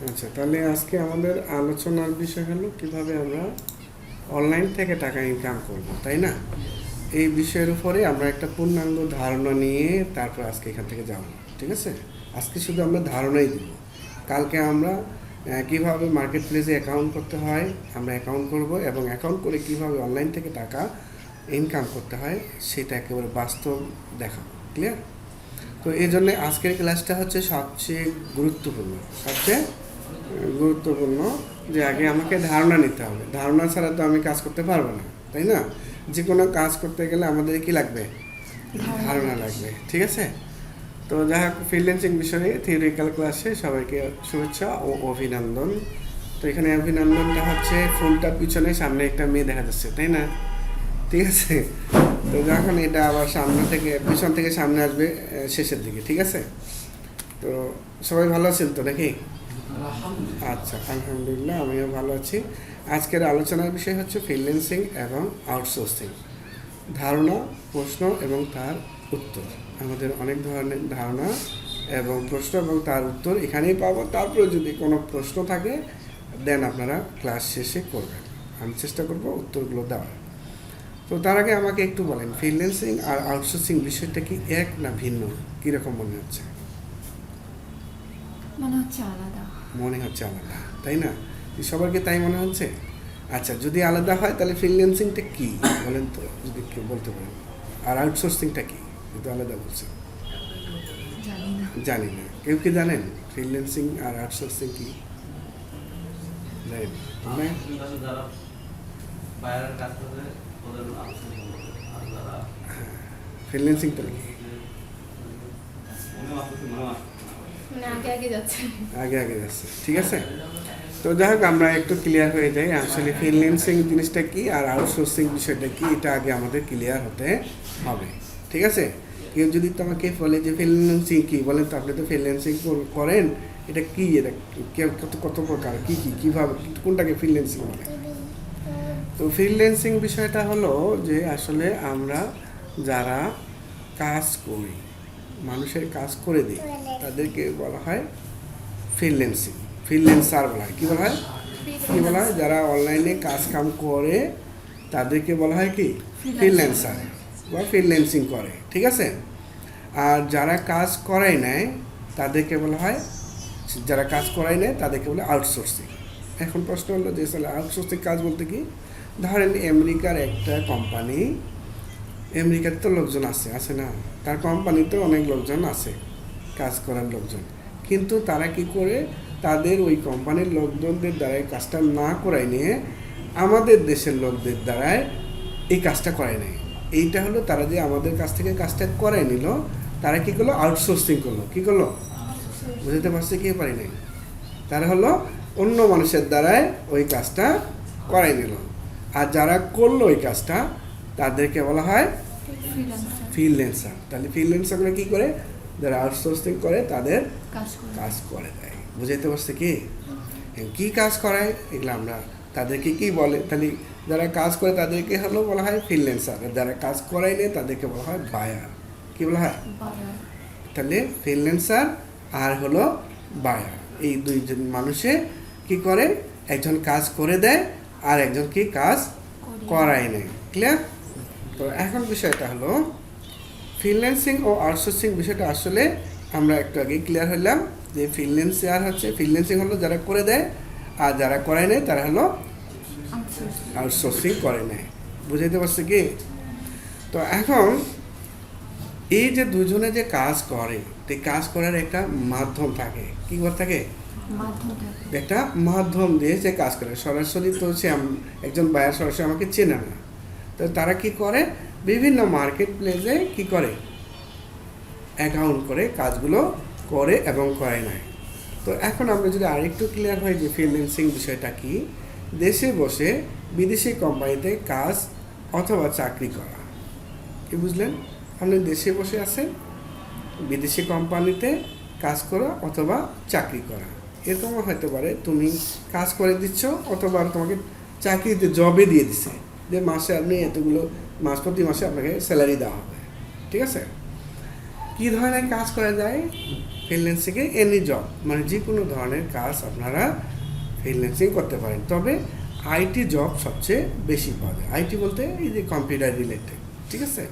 আচ্ছা, তাহলে আজকে আমাদের আলোচনার বিষয় হলো কিভাবে আমরা অনলাইন থেকে টাকা ইনকাম করব, তাই না? এই বিষয়ের উপরে আমরা একটা পূর্ণাঙ্গ ধারণা নিয়ে তারপর আজকে এখান থেকে যাব। ঠিক আছে? আজকে শুধু আমরা ধারণাই দিব। কালকে আমরা কিভাবে মার্কেট প্লেসে অ্যাকাউন্ট করতে হয় আমরা অ্যাকাউন্ট করব, এবং অ্যাকাউন্ট করে কিভাবে অনলাইন থেকে টাকা ইনকাম করতে হয় সেটা একেবারে বাস্তব দেখাবো। ক্লিয়ার? তো এই জন্যে আজকের ক্লাসটা হচ্ছে সবচেয়ে গুরুত্বপূর্ণ যে আগে আমাকে ধারণা নিতে হবে। ধারণা ছাড়া তো আমি কাজ করতে পারবো না, তাই না? যে কোনো কাজ করতে গেলে আমাদের কি লাগবে? ধারণা লাগবে। ঠিক আছে? তো যাই হোক, ফ্রিল্যান্সিং বিষয়ে থিওরিক্যাল ক্লাসে সবাইকে শুভেচ্ছা ও অভিনন্দন। তো এখানে অভিনন্দনটা হচ্ছে ফুলটার পিছনে সামনে একটা মেয়ে দেখা যাচ্ছে, তাই না? ঠিক আছে? তো যখন এটা আবার সামনে থেকে পিছন থেকে সামনে আসবে শেষের দিকে। ঠিক আছে? তো সবাই ভালো আছেন তো নাকি? আচ্ছা, আলহামদুলিল্লাহ, আমিও ভালো আছি। আজকের আলোচনার বিষয় হচ্ছে ফ্রিল্যান্সিং এবং আউটসোর্সিং। ধারণা, প্রশ্ন এবং তার উত্তর। আমাদের অনেক ধরনের ধারণা এবং প্রশ্ন এবং তার উত্তর এখানেই পাবো। তারপরে যদি কোনো প্রশ্ন থাকে দেন আপনারা ক্লাস শেষে করবেন, আমি চেষ্টা করব উত্তরগুলো দেওয়ার। তো তার আগে আমাকে একটু বলেন, ফ্রিল্যান্সিং আর আউটসোর্সিং বিষয়টা কি এক না ভিন্ন? কীরকম মনে হচ্ছে? মনে হচ্ছে আলাদা। মনে হচ্ছে আলাদা, তাই না? সবাইকে তাই মনে হচ্ছে? আচ্ছা, যদি আলাদা হয় তাহলে ফ্রিল্যান্সিংটা কি বলেন তো, যদি কেউ বলতে পারেন। আর আউটসোর্সিংটা কি, যদি আলাদা বলছেন? জানি না। কেউ কি জানেন ফ্রিল্যান্সিং আর আউটসোর্সিং কি? জানেন? ফ্রিল্যান্সিংটা কি? আগে আগে যাচ্ছে। ঠিক আছে? তো যাই হোক, আমরা একটু ক্লিয়ার হয়ে যাই আসলে ফ্রিল্যান্সিং জিনিসটা কি আর আউটসোর্সিং বিষয়টা কি, এটা আগে আমাদের ক্লিয়ার হতে হবে। ঠিক আছে? কেউ যদি তোমাকে বলে যে ফ্রিল্যান্সিং কি, বলেন তো আপনি তো ফ্রিল্যান্সিং করেন, এটা কি, এটা কত কত প্রকার, কি কি কীভাবে, কোনটাকে ফ্রিল্যান্সিং বলে? তো ফ্রিল্যান্সিং বিষয়টা হলো যে আসলে আমরা যারা কাজ করি, মানুষের কাজ করে দিই, তাদেরকে বলা হয় ফ্রিল্যান্সিং, ফ্রিল্যান্সার বলা হয়। কী বলা হয়? কী বলা হয়? যারা অনলাইনে কাজ কাম করে তাদেরকে বলা হয় কি? ফ্রিল্যান্সার বা ফ্রিল্যান্সিং করে। ঠিক আছে? আর যারা কাজ করাই নেয় তাদেরকে বলা হয়, যারা কাজ করাই নেয় তাদেরকে বলে আউটসোর্সিং। এখন প্রশ্ন হলো যে আসলে আউটসোর্সিং কাজ বলতে কি? ধরেন আমেরিকার একটা কোম্পানি, আমেরিকার তো লোকজন আছে না? তার কোম্পানিতে অনেক লোকজন আছে, কাজ করার লোকজন, কিন্তু তারা কি করে তাদের ওই কোম্পানির লোকজনদের দ্বারাই কাজটা না করাই নিয়ে আমাদের দেশের লোকদের দ্বারায় এই কাজটা করাই নেয়। এইটা হলো তারা যে আমাদের কাছ থেকে কাজটা করাই নিল, তারা কি করলো? আউটসোর্সিং করলো। কি করলো? বুঝতে পারছে কি পারি নাই? তারা হলো অন্য মানুষের দ্বারায় ওই কাজটা করাই নিল। আর যারা করলো ওই কাজটা তাদেরকে বলা হয় ফ্রিল্যান্সার। তাহলে ফ্রিল্যান্সাররা কি করে? যারা আউটসোর্সিং করে তাদের কাজ করে দেয়। বুঝাইতে পারছে কি? কি কাজ করায় এগুলো আমরা তাদেরকে কি বলে? তাহলে যারা কাজ করে তাদেরকে হলো বলা হয় ফ্রিল্যান্সার, আর যারা কাজ করাই নেই তাদেরকে বলা হয় বায়ার। কি বলা হয়? তাহলে ফ্রিল্যান্সার আর হলো বায়ার, এই দুইজন মানুষে কি করে? একজন কাজ করে দেয় আর একজন কি কাজ করাই নেয়। ক্লিয়ার? তো এখন বিষয়টা হলো ফ্রিল্যান্সিং ও আউটসোর্সিং বিষয়টা আসলে আমরা একটু আগে ক্লিয়ার হলাম যে ফ্রিল্যান্সিং হলো যারা করে দেয়, আর যারা করায় নেয় তারা হলো আউটসোর্সিং করে নেয়। বুঝাইতে পারছে কি? তো এখন এই যে দুজনে যে কাজ করে, এই কাজ করার একটা মাধ্যম থাকে। কি করে থাকে? একটা মাধ্যম দিয়ে যে কাজ করে। সরাসরি তো সে একজন বায়ার সরাসরি আমাকে চেনে না, তো তারা কি করে? বিভিন্ন মার্কেট প্লেসে কি করে? অ্যাকাউন্ট করে কাজগুলো করে এবং করে নেয়। তো এখন আমরা যদি আরেকটু ক্লিয়ার হয় যে ফ্রিল্যান্সিং বিষয়টা কি, দেশে বসে বিদেশি কোম্পানিতে কাজ অথবা চাকরি করা। কি বুঝলেন? আপনি দেশে বসে আছেন, বিদেশি কোম্পানিতে কাজ করা অথবা চাকরি করা। এরকমও হতে পারে তুমি কাজ করে দিচ্ছ অথবা তোমাকে চাকরিতে জবে দিয়ে দিচ্ছে যে মাসে আপনি এতগুলো প্রতি মাসে আপনাকে স্যালারি দেওয়া হবে। ঠিক আছে? কী ধরনের কাজ করা যায়? ফ্রিল্যান্সিংয়ে এনি জব, মানে যে কোনো ধরনের কাজ আপনারা ফ্রিল্যান্সিং করতে পারেন। তবে আইটি জব সবচেয়ে বেশি পাওয়া যায়। আইটি বলতে এই যে কম্পিউটার রিলেটেড, ঠিক আছে।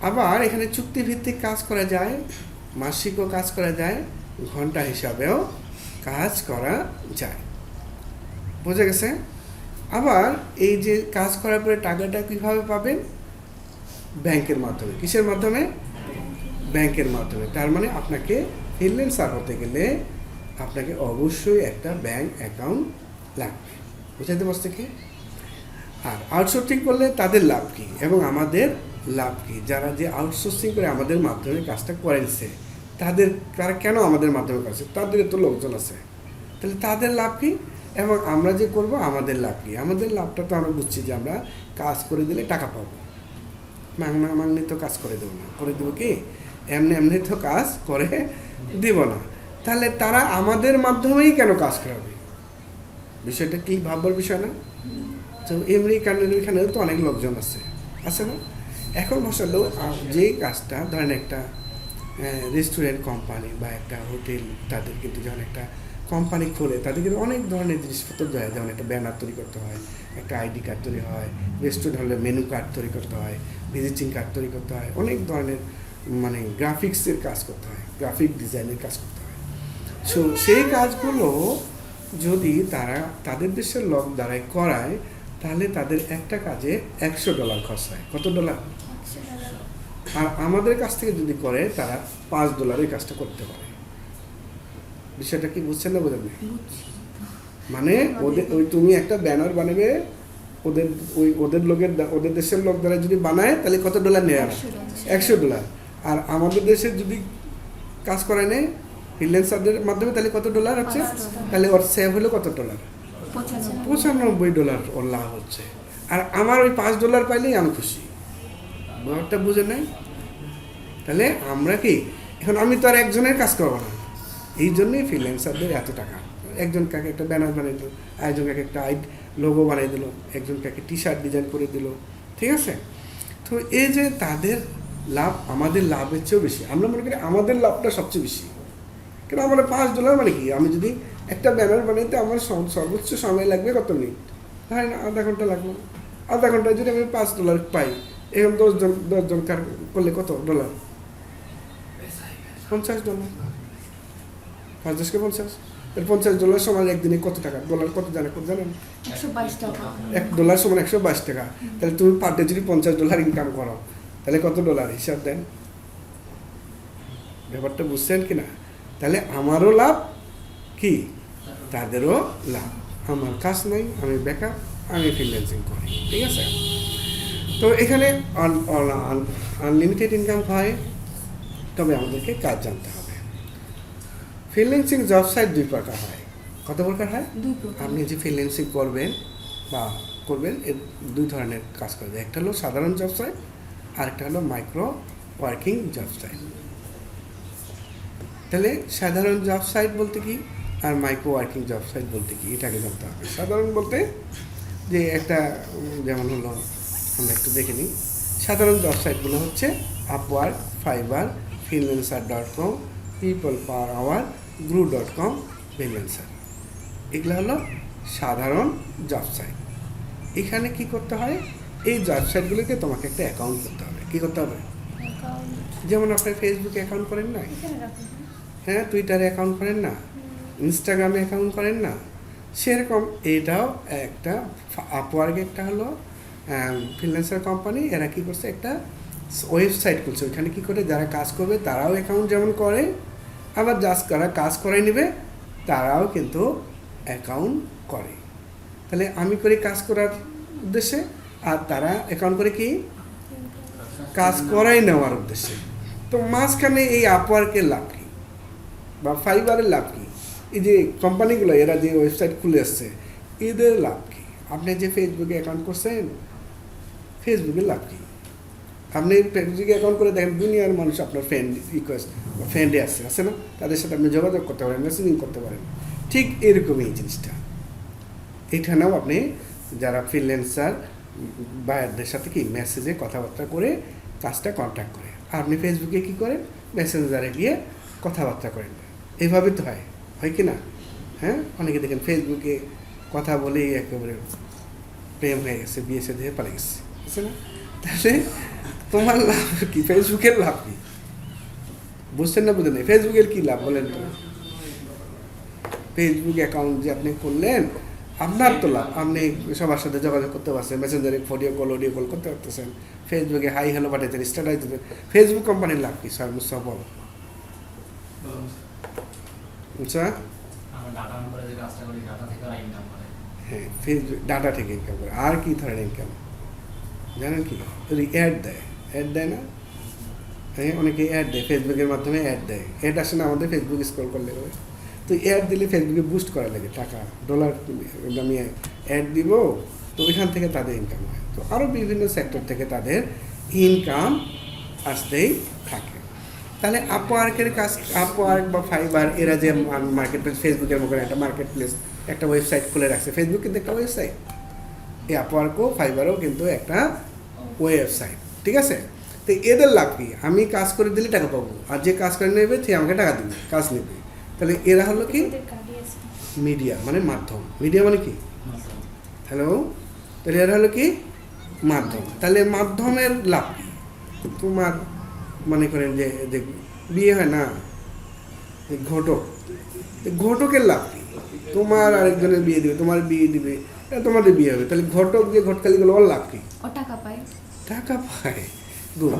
আবার এখানে চুক্তিভিত্তিক কাজ করা যায়, মাসিকও কাজ করা যায়, ঘন্টা হিসাবেও কাজ করা যায়। বোঝা গেছে? আবার এই যে কাজ করার পরে টাকাটা কীভাবে পাবেন? ব্যাংকের মাধ্যমে। কিসের মাধ্যমে? ব্যাংকের মাধ্যমে। তার মানে আপনাকে ফ্রিল্যান্সার হতে গেলে আপনাকে অবশ্যই একটা ব্যাংক অ্যাকাউন্ট লাগবে। বুঝাতে পারছে কি? আর আউটসোর্সিং করলে তাদের লাভ কী এবং আমাদের লাভ কী? যারা যে আউটসোর্সিং করে আমাদের মাধ্যমে কাজটা করেছে, তারা কেন আমাদের মাধ্যমে করছে? তাদের তো লোকজন আছে, তাহলে তাদের লাভ কী এবং আমরা যে করব আমাদের লাভ কী? আমাদের লাভটা তো আমরা বুঝছি যে আমরা কাজ করে দিলে টাকা পাবো। মাংনি তো কাজ করে দেবো না, করে দেবো কি? এমনি তো কাজ করে দিব না। তাহলে তারা আমাদের মাধ্যমেই কেন কাজ করাবে? বিষয়টা কি ভাববার বিষয় না? তো আমেরিকানের এখানেও তো অনেক লোকজন আছে না? এখন বসালেও যে কাজটা ধরেন একটা রেস্টুরেন্ট কোম্পানি বা একটা হোটেল, তাদের কিন্তু যখন একটা কোম্পানি খোলে তাদের কিন্তু অনেক ধরনের জিনিসপত্র দেয়। যেমন একটা ব্যানার তৈরি করতে হয়, একটা আইডি কার্ড তৈরি হয়, রেস্টুরেন্ট হলে মেনু কার্ড তৈরি করতে হয়, ভিজিটিং কার্ড তৈরি করতে হয়, অনেক ধরনের মানে গ্রাফিক্সের কাজ করতে হয়, গ্রাফিক ডিজাইনের কাজ করতে হয়। সো সেই কাজগুলো যদি তারা তাদের দেশের লোক দ্বারাই করায়, তাহলে তাদের একটা কাজে $100 খরচ হয়। কত ডলার? আর আমাদের কাছ থেকে যদি করে তারা $5 কাজটা করতে পারে। বিষয়টা কি বুঝছেন না? বোঝেন? মানে তুমি একটা ব্যানার বানাবে, ওদের দেশের লোক দ্বারা যদি বানায় তাহলে কত ডলার নেয়? $100। আর আমাদের দেশে যদি কাজ করায় নেয় ফ্রিল্যান্সারদের মাধ্যমে, তাহলে কত ডলার হচ্ছে? তাহলে ওর সেভ হলো কত ডলার? $95 ওর লাভ হচ্ছে। আর আমার ওই $5 পাইলেই আমি খুশি। ব্যাপারটা বুঝে নাই? তাহলে আমরা কি এখন আমি তো আর একজনের কাজ করবো না, এই জন্যই ফ্রিল্যান্সারদের এত টাকা। একজন কাকে একটা ব্যানার বানিয়ে দিল, একজন কাকে একটা লোগো বানিয়ে দিল, একজন কাকে টি-শার্ট ডিজাইন করে দিল, ঠিক আছে। তো এই যে তাদের লাভ আমাদের লাভের চেয়েও বেশি, আমরা মনে করি আমাদের লাভটা সবচেয়ে বেশি। কেন? আমার $5 মানে কি? আমি যদি একটা ব্যানার বানাইতে আমার সর্বোচ্চ সময় লাগবে কত মিনিট? হয় না, আধা ঘন্টা লাগবে। আধা ঘন্টায় যদি আমি $5 পাই, এখন 10জন করলে কত ডলার? $50। 5-10 × 50, $50 সমান একদিনে কত টাকা? ডলার কত জানেন? $1 সমান 122 টাকা। তাহলে তুমি পার ডে যদি $50 ইনকাম করো, তাহলে কত ডলার? হিসাব দেন। ব্যাপারটা বুঝছেন কি না? তাহলে আমারও লাভ কি, তাদেরও লাভ। আমার কাজ নাই, আমি বেকার, আমি ফ্রিল্যান্সিং করি, ঠিক আছে। তো এখানে আনলিমিটেড ইনকাম হয়, তবে আমাদেরকে কাজ জানতে হবে। ফ্রিল্যান্সিং জব সাইট 2 প্রকার হয়। কত প্রকার হয়? 2 প্রকার। আপনি যে ফ্রিল্যান্সিং করবেন এর 2 ধরনের কাজ করবে। একটা হলো সাধারণ জব সাইট, আর একটা হলো মাইক্রো ওয়ার্কিং জব সাইট। তাহলে সাধারণ জব সাইট বলতে কি আর মাইক্রো ওয়ার্কিং জব সাইট বলতে কি, এটাকে জানতে হবে। সাধারণ বলতে যে একটা যেমন হলো, আমরা একটু দেখে নিই। সাধারণ জব সাইটগুলো হচ্ছে Upwork, fibre, freelancer.com, people-per-hour, gru.com, freelancer. এগুলো হলো সাধারণ জব সাইট। এখানে কি করতে হয়? এই জব সাইটগুলোকে তোমাকে একটা অ্যাকাউন্ট করতে হবে। কি করতে হবে? যেমন আপনি ফেসবুকে অ্যাকাউন্ট করেন না, হ্যাঁ, টুইটারে অ্যাকাউন্ট করেন না, ইনস্টাগ্রামে অ্যাকাউন্ট করেন না, সেরকম এটাও একটা আপওয়ার্ক একটা হলো ফ্রিল্যান্সার কোম্পানি। এরা কী করছে? একটা ওয়েবসাইট খুলছে। ওইখানে কী করে যারা কাজ করবে তারাও অ্যাকাউন্ট যেমন করে, আবার যারা কাজ করাই নেবে তারাও কিন্তু অ্যাকাউন্ট করে। তাহলে আমি করি কাজ করার উদ্দেশ্যে, আর তারা অ্যাকাউন্ট করে কি কাজ করাই নেওয়ার উদ্দেশ্যে। তো মাঝখানে এই আপওয়ার্কের লাভ কী বা ফাইবারের লাভ কী? এই যে কোম্পানিগুলো এরা যে ওয়েবসাইট খুলে আসছে, এদের লাভ কী? আপনি যে ফেসবুকে অ্যাকাউন্ট করছেন, ফেসবুকের লাভ কী? আপনি ফেসবুকে অ্যাকাউন্ট করে দেখেন দুনিয়ার মানুষ আপনার ফ্রেন্ডে আছে না, তাদের সাথে আপনি যোগাযোগ করতে পারেন, মেসেজিং করতে পারেন। ঠিক এরকমই এই জিনিসটা। এখানেও আপনি যারা ফ্রিল্যান্সার বায়ারদের সাথে কি মেসেজে কথাবার্তা করে কাজটা কন্ট্যাক্ট করে, আর আপনি ফেসবুকে কী করেন? মেসেঞ্জারে গিয়ে কথাবার্তা করেন না। এইভাবে তো হয় কি না? হ্যাঁ, অনেকে দেখেন ফেসবুকে কথা বলেই একেবারে প্রেম হয়ে গেছে, বিয়ে সাথে পালিয়ে গেছে, বুঝছে না? তাহলে তোমার লাভ কি? ফেসবুকের লাভ কি? বুঝছেন না? বুঝলেন? ফেসবুকের কি লাভ বলেন তো? ফেসবুক অ্যাকাউন্ট যে আপনি করলেন, আপনার তো লাভ, আপনি সবার সাথে যোগাযোগ করতে পারছেন, মেসেঞ্জারে ভিডিও কল অডিও কল করতে পারতেছেন, ফেসবুকে হাই হ্যালো পাঠাইতেন, স্ট্যাটাস দিতেন। ফেসবুক কোম্পানির লাভ কি? স্যার মুস্তাফা বল। আচ্ছা, হ্যাঁ, ফেসবুক ডাটা থেকে ইনকাম করে। আর কি ধরনের ইনকাম জানেন কি? অ্যাড দেয় না? হ্যাঁ, অনেকে অ্যাড দেয়, ফেসবুকের মাধ্যমে অ্যাড দেয়। অ্যাড আসে না আমাদের ফেসবুক স্ক্রল করলে? তো অ্যাড দিলে ফেসবুকে বুস্ট করা লাগে, টাকা ডলার আমি অ্যাড দিব, তো ওইখান থেকে তাদের ইনকাম হয়। তো আরও বিভিন্ন সেক্টর থেকে তাদের ইনকাম আসতেই থাকে। তাহলে আপওয়ার্কের কাজ, আপওয়ার্ক বা ফাইবার এরা যে মার্কেট প্লেস, ফেসবুকের মতো একটা মার্কেট প্লেস, একটা ওয়েবসাইট খুলে রাখছে। ফেসবুক কিন্তু একটা ওয়েবসাইট, এই আপওয়ার্কও ফাইবারও কিন্তু একটা ওয়েবসাইট, ঠিক আছে? তো এদের লাভ কি? আমি কাজ করে দিলে টাকা পাবো, আর যে কাজ করে নেবে সে আমাকে টাকা দেবে, কাজ নেবে। তাহলে এরা হলো কি? মিডিয়া, মানে মাধ্যম। মিডিয়া মানে কি? হ্যালো, তাহলে এরা হলো কি? মাধ্যম। তাহলে মাধ্যমের লাভ কি? তোমার মনে করেন যে বিয়ে হয় না, ঘটক, ঘটকের লাভ কি? তোমার আরেকজনের বিয়ে দিবে, তোমার বিয়ে দিবে, তোমাদের বিয়ে হবে। তাহলে ঘটক যে ঘটকালিগুলো, ওর লাভ কি? টাকা পায়। টাকা পায়, গুড।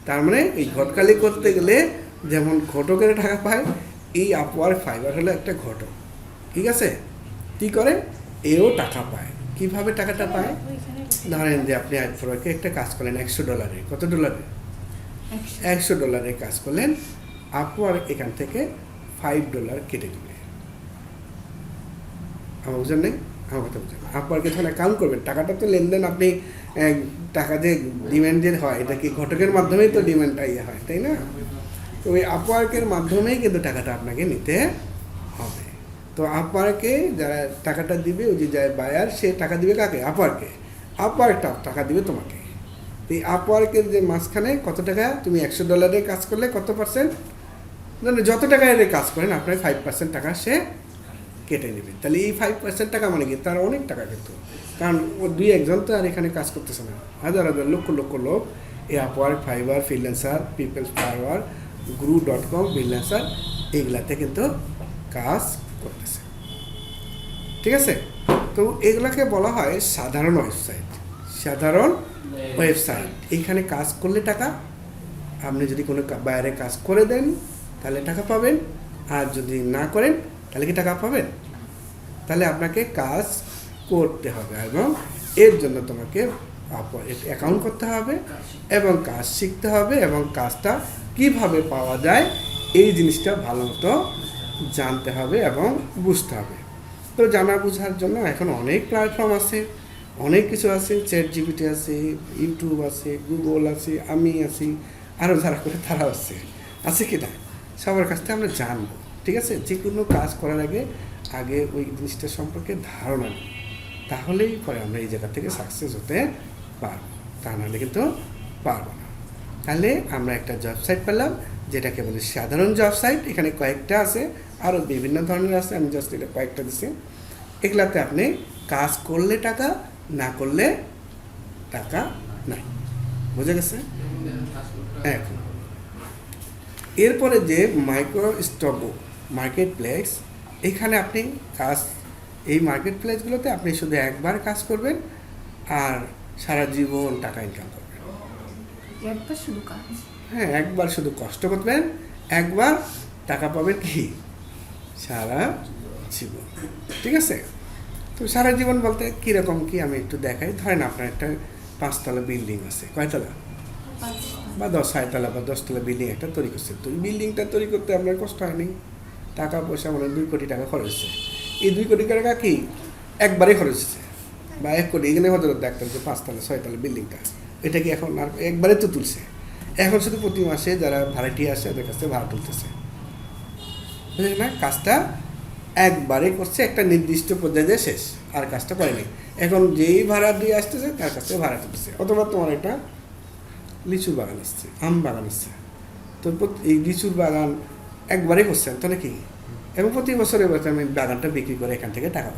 তার মানে এই ঘটকালি করতে গেলে যেমন ঘটকের টাকা পায়, এই আপওয়ার্ক ফাইবার হলো একটা ঘটক, ঠিক আছে? কি করে? এও টাকা পায়। কিভাবে টাকাটা পায়? ধরেন যে আপনি আপওয়ার্কে একটা কাজ করলেন $100, কত ডলারে? $100 কাজ করলেন, আপওয়ার্ক এখান থেকে $5 কেটে দিবে। আমার বুঝেন নেই? আমার কথা বুঝেন। আপওয়ার্কে যখন অ্যাকাউন্ট করবেন, টাকাটা তো লেনদেন, আপনি টাকা যে ডিমান্ডের হয়, এটা কি ঘটকের মাধ্যমেই তো ডিমান্ডটা হয়, তাই না? তো ওই আপওয়ার্কের মাধ্যমেই কিন্তু টাকাটা আপনাকে নিতে হবে। তো আপওয়ার্কে যারা টাকাটা দিবে, ওই যে যায় বায়ার, সে টাকা দিবে কাকে? আপওয়ার্কে। আপওয়ার্কটা টাকা দিবে তোমাকে। এই আপওয়ার্কের যে মাঝখানে কত টাকা, তুমি $100 কাজ করলে কত পার্সেন্ট, মানে যত টাকা এর কাজ করেন আপনার 5% টাকা সে কেটে নেবে। তাহলে এই 5% টাকা মানে কি? তার অনেক টাকা কিন্তু, কারণ ও 2-1 তো আর এখানে কাজ করতেছে না, হাজার হাজার লক্ষ লক্ষ লোক এই আপওয়ার্ক, ফাইবার, ফ্রিল্যান্সার, পিপলস পাওয়ার, guru.com, ফ্রিল্যান্সার, এইগুলাতে কিন্তু কাজ করতেছে, ঠিক আছে? তো এগুলাকে বলা হয় সাধারণ ওয়েবসাইট। সাধারণ ওয়েবসাইট, এইখানে কাজ করলে টাকা, আপনি যদি কোনো বাইরে কাজ করে দেন তাহলে টাকা পাবেন, আর যদি না করেন তাহলে কি টাকা পাবেন? তাহলে আপনাকে কাজ করতে হবে, এবং এর জন্য তোমাকে অ্যাকাউন্ট করতে হবে, এবং কাজ শিখতে হবে, এবং কাজটা কিভাবে পাওয়া যায় এই জিনিসটা ভালো মতো জানতে হবে এবং বুঝতে হবে। তো জানা বোঝার জন্য এখন অনেক প্ল্যাটফর্ম আছে, অনেক কিছু আছে, ChatGPT আছে, ইউটিউব আছে, গুগল আছে, আমি আছি, আরও যারা করে তারা আছে কি না? সবার কাছ থেকে আমরা জানবো, ঠিক আছে? যে কোনো কাজ করার আগে ওই জিনিসটা সম্পর্কে ধারণা নিই, তাহলেই পরে আমরা এই জায়গা থেকে সাকসেস হতে পারবো, তা নাহলে কিন্তু পারবো না। তাহলে আমরা একটা জব সাইট পেলাম, যেটাকে বলি সাধারণ জব সাইট। এখানে কয়েকটা আছে, আরও বিভিন্ন ধরনের আছে, আমি জাস্ট এটা কয়েকটা দিচ্ছি। এগুলাতে আপনি কাজ করলে টাকা, না করলে টাকা নাই, বুঝে গেছে? এখন এরপরে যে মাইক্রো স্টক মার্কেট প্লেস, এখানে আপনি কাজ, এই মার্কেট প্লেসগুলোতে আপনি শুধু একবার কাজ করবেন আর সারা জীবন টাকা ইনকাম করবেন। একবার শুধু কাজ, হ্যাঁ, একবার শুধু কষ্ট করবেন, একবার টাকা পাবেন কি সারা জীবন, ঠিক আছে? তো সারা জীবন বলতে কীরকম কি আমি একটু দেখাই। ধরেন আপনার একটা 5তলা বিল্ডিং আছে, কয়তলা? বা 6তলা বা 10তলা বিল্ডিং একটা তৈরি করছে। তো বিল্ডিংটা তৈরি করতে আপনার কষ্ট হয়নি, টাকা পয়সা মানে 2 কোটি টাকা খরচ হচ্ছে। এই 2 কোটি টাকা কি একবারে খরচ হচ্ছে, বা 1 কোটি, এখানে হয়তো দেখতেন যে 5তলা 6তলা বিল্ডিংটা, এটা কি এখন আর একবারে তো তুলছে, এখন শুধু প্রতি মাসে যারা ভাড়াটিয়া আসে ওদের কাছ থেকে ভাড়া তুলতেছে, বুঝলেন না? কাজটা একবারে করছে, একটা নির্দিষ্ট পর্যায়ে শেষ, আর কাজটা করেনি। এখন যেই ভাড়া দিয়ে আসতেছে তার কাছ থেকে ভাড়া তুলতেছে। অথবা তোমার একটা লিচুর বাগান আসছে, আম বাগান আসছে, তো এই লিচুর বাগান একবারে করছেন তাহলে কি, এবং প্রতি বছর এবার আমি বাগানটা বিক্রি করে এখান থেকে টাকা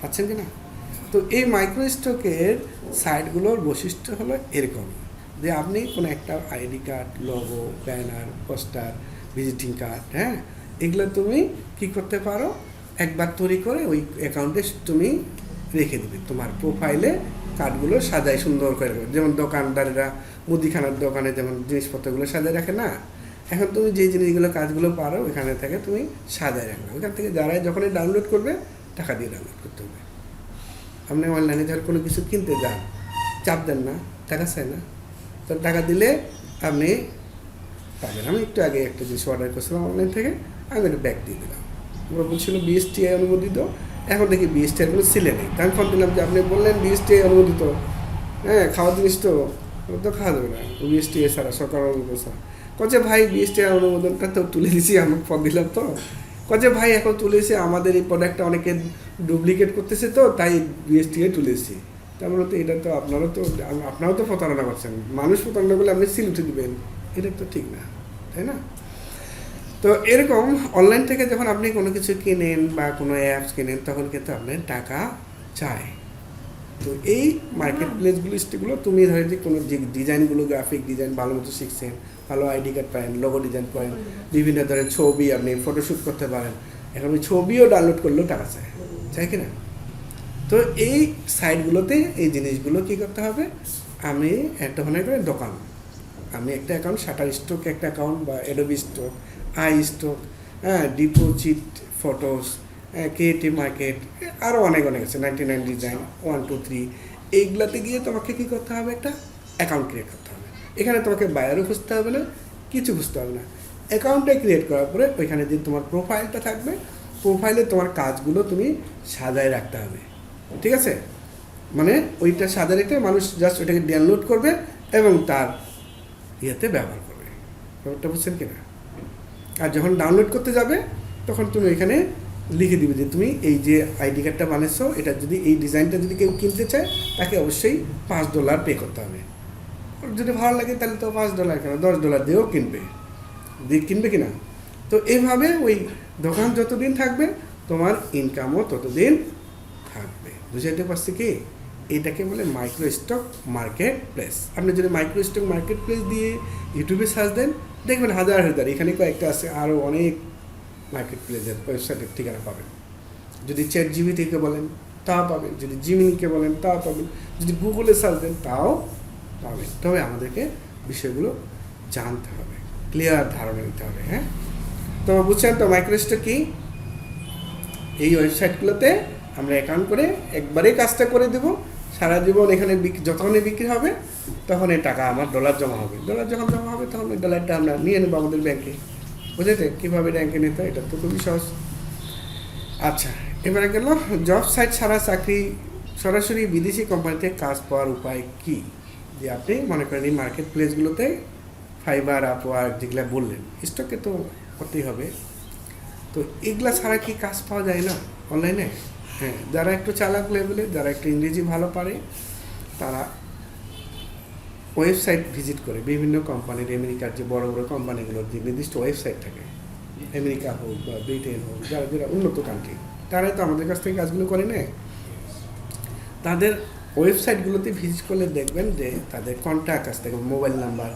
পাচ্ছেন কি না। তো এই মাইক্রো স্টকের সাইটগুলোর বৈশিষ্ট্য হলো এরকম যে আপনি কোনো একটা ID card, logo, banner, poster, visiting card, হ্যাঁ, এগুলো তুমি কি করতে পারো, একবার তৈরি করে ওই অ্যাকাউন্টে তুমি রেখে দেবে তোমার প্রোফাইলে। কার্ডগুলো সাজায় সুন্দর করে রাখবে, যেমন দোকানদারেরা মুদিখানার দোকানে যেমন জিনিসপত্রগুলো সাজায় রাখে না, এখন তুমি যে জিনিসগুলো কাজগুলো পারো ওইখানে থেকে তুমি সাজায় রাখবে। ওইখান থেকে যারাই যখনই ডাউনলোড করবে টাকা দিয়ে ডাউনলোড করতে হবে। আপনি অনলাইনে যখন কোনো কিছু কিনতে যান, চাপ দেন না, টাকা চাই না, তো টাকা দিলে আপনি পাবেন। আমি একটু আগে একটা জিনিস অর্ডার করছিলাম অনলাইন থেকে, আমি একটা ব্যাগ দিয়ে দিলাম, ওরা বলছিল বিএসটিআই অনুমোদিত, এখন দেখি বিএসটিআই কোনো সিলে নেই। আমি ফোন দিলাম যে আপনি বললেন বিএসটিআই অনুমোদিত, হ্যাঁ খাওয়ার জিনিস তো খাওয়া যাবে না বিএসটিআই ছাড়া, সরকার অনুমোদন ছাড়া। কচ্ছে ভাই বিএসটিআই অনুমোদনটা তো তুলে দিছি, আমি ফোন দিলাম তো কচ্ছে ভাই এখন তুলেছে, আমাদের এই প্রোডাক্টটা অনেকে ডুপ্লিকেট করতেছে তো তাই বিএসটিআই তুলেছি। তারপরে তো এটা তো আপনারাও তো প্রতারণা করছেন, মানুষ প্রতারণা করলে আপনি সিল উঠে দেবেন, এটা তো ঠিক না, তাই না। তো এরকম অনলাইন থেকে যখন আপনি কোনো কিছু কেনেন বা কোনো অ্যাপস কেনেন তখন কিন্তু আপনার টাকা চায়। তো এই মার্কেট প্লেসগুলো তুমি ধরে যে কোনো ডিজাইনগুলো, গ্রাফিক ডিজাইন ভালো মতো শিখছেন, ভালো আইডি কার্ড পারেন, লোগো ডিজাইন করেন, বিভিন্ন ধরনের ছবি আপনি ফটোশ্যুট করতে পারেন, এখন ওই ছবিও ডাউনলোড করলেও টাকা চায় কি না। তো এই সাইটগুলোতে এই জিনিসগুলো কী করতে হবে, আমি একটা মনে করে দোকান, আমি একটা অ্যাকাউন্ট, শাটার স্টক একটা অ্যাকাউন্ট বা অ্যাডোবি স্টক, আই স্টক, হ্যাঁ, ডিপোজিট, ফটোস, ক্রিয়েটিভ মার্কেট, আরও অনেক আছে, 99 ডিজাইন, 1 2 3, এইগুলাতে গিয়ে তোমাকে কী করতে হবে, একটা অ্যাকাউন্ট ক্রিয়েট করতে হবে। এখানে তোমাকে বায়ারও খুঁজতে হবে না, কিছু খুঁজতে হবে না। অ্যাকাউন্টটা ক্রিয়েট করার পরে ওইখানে যে তোমার প্রোফাইলটা থাকবে, প্রোফাইলে তোমার কাজগুলো তুমি সাজায় রাখতে হবে, ঠিক আছে। মানে ওইটা সাজায় রেখে মানুষ জাস্ট ওইটাকে ডাউনলোড করবে এবং তার ইয়েতে ব্যবহার করবে, ব্যাপারটা বুঝছেন কিনা। আর যখন ডাউনলোড করতে যাবে তখন তুমি এখানে লিখে দিবে যে তুমি এই যে আইডি কার্ডটা বানিয়েছো, এটা যদি এই ডিজাইনটা যদি কেউ কিনতে চায় তাকে অবশ্যই $5 পে করতে হবে। যদি ভালো লাগে তাহলে তো $5 কেন, $10 দিয়েও কিনবে কিনা। তো এইভাবে ওই দোকান যতদিন থাকবে তোমার ইনকামও ততদিন থাকবে। বুঝাইতে পারছি কি, এটাকে বলে মাইক্রো স্টক মার্কেট প্লেস। আপনি যদি মাইক্রো স্টক মার্কেট প্লেস দিয়ে ইউটিউবে সার্চ দেন দেখবেন হাজার, এখানে কয়েকটা আছে, আরও অনেক মার্কেট প্লেসের ওয়েবসাইটের ঠিকানা পাবেন। যদি ChatGPT-কে বলেন তাও পাবেন, যদি জিমিনিকে বলেন তাও পাবেন, যদি গুগলে সার্চ দেন তাও পাবেন। তবে আমাদেরকে বিষয়গুলো জানতে হবে, ক্লিয়ার ধারণা নিতে হবে। হ্যাঁ, তো বুঝছেন তো মাইক্রো স্টক কি। এই ওয়েবসাইটগুলোতে আমরা অ্যাকাউন্ট করে একবারে কাজটা করে দেবো, সারা জীবন এখানে যতক্ষণই বিক্রি হবে তখন এই টাকা আমার ডলার জমা হবে, ডলার যখন জমা হবে তখন ওই ডলারটা আমরা নিয়ে নেবো আমাদের ব্যাংকে। বুঝেছে কীভাবে ব্যাংকে নিতে হয়, এটা তো খুবই সহজ। আচ্ছা, এবারে গেল জব সাইট ছাড়া চাকরি, সরাসরি বিদেশি কোম্পানিতে কাজ পাওয়ার উপায় কি। যে আপনি মনে করেন এই মার্কেট প্লেসগুলোতে ফাইবার, আপওয়ার্ক যেগুলো বললেন, স্টকে তো করতেই হবে। তো এগুলা ছাড়া কি কাজ পাওয়া যায় না অনলাইনে? হ্যাঁ, যারা একটু চালাক লেভেলে, যারা একটু ইংরেজি ভালো পারে, তারা ওয়েবসাইট ভিজিট করে বিভিন্ন কোম্পানির, আমেরিকার যে বড় বড় কোম্পানিগুলোর যে নির্দিষ্ট ওয়েবসাইট থাকে, আমেরিকা হোক বা ব্রিটেন হোক, যারা যারা উন্নত কান্ট্রি, তারাই তো আমাদের কাছ থেকে কাজগুলো করে নেয়। তাদের ওয়েবসাইটগুলোতে ভিজিট করলে দেখবেন যে তাদের কন্ট্যাক্ট কাছ থেকে মোবাইল নাম্বার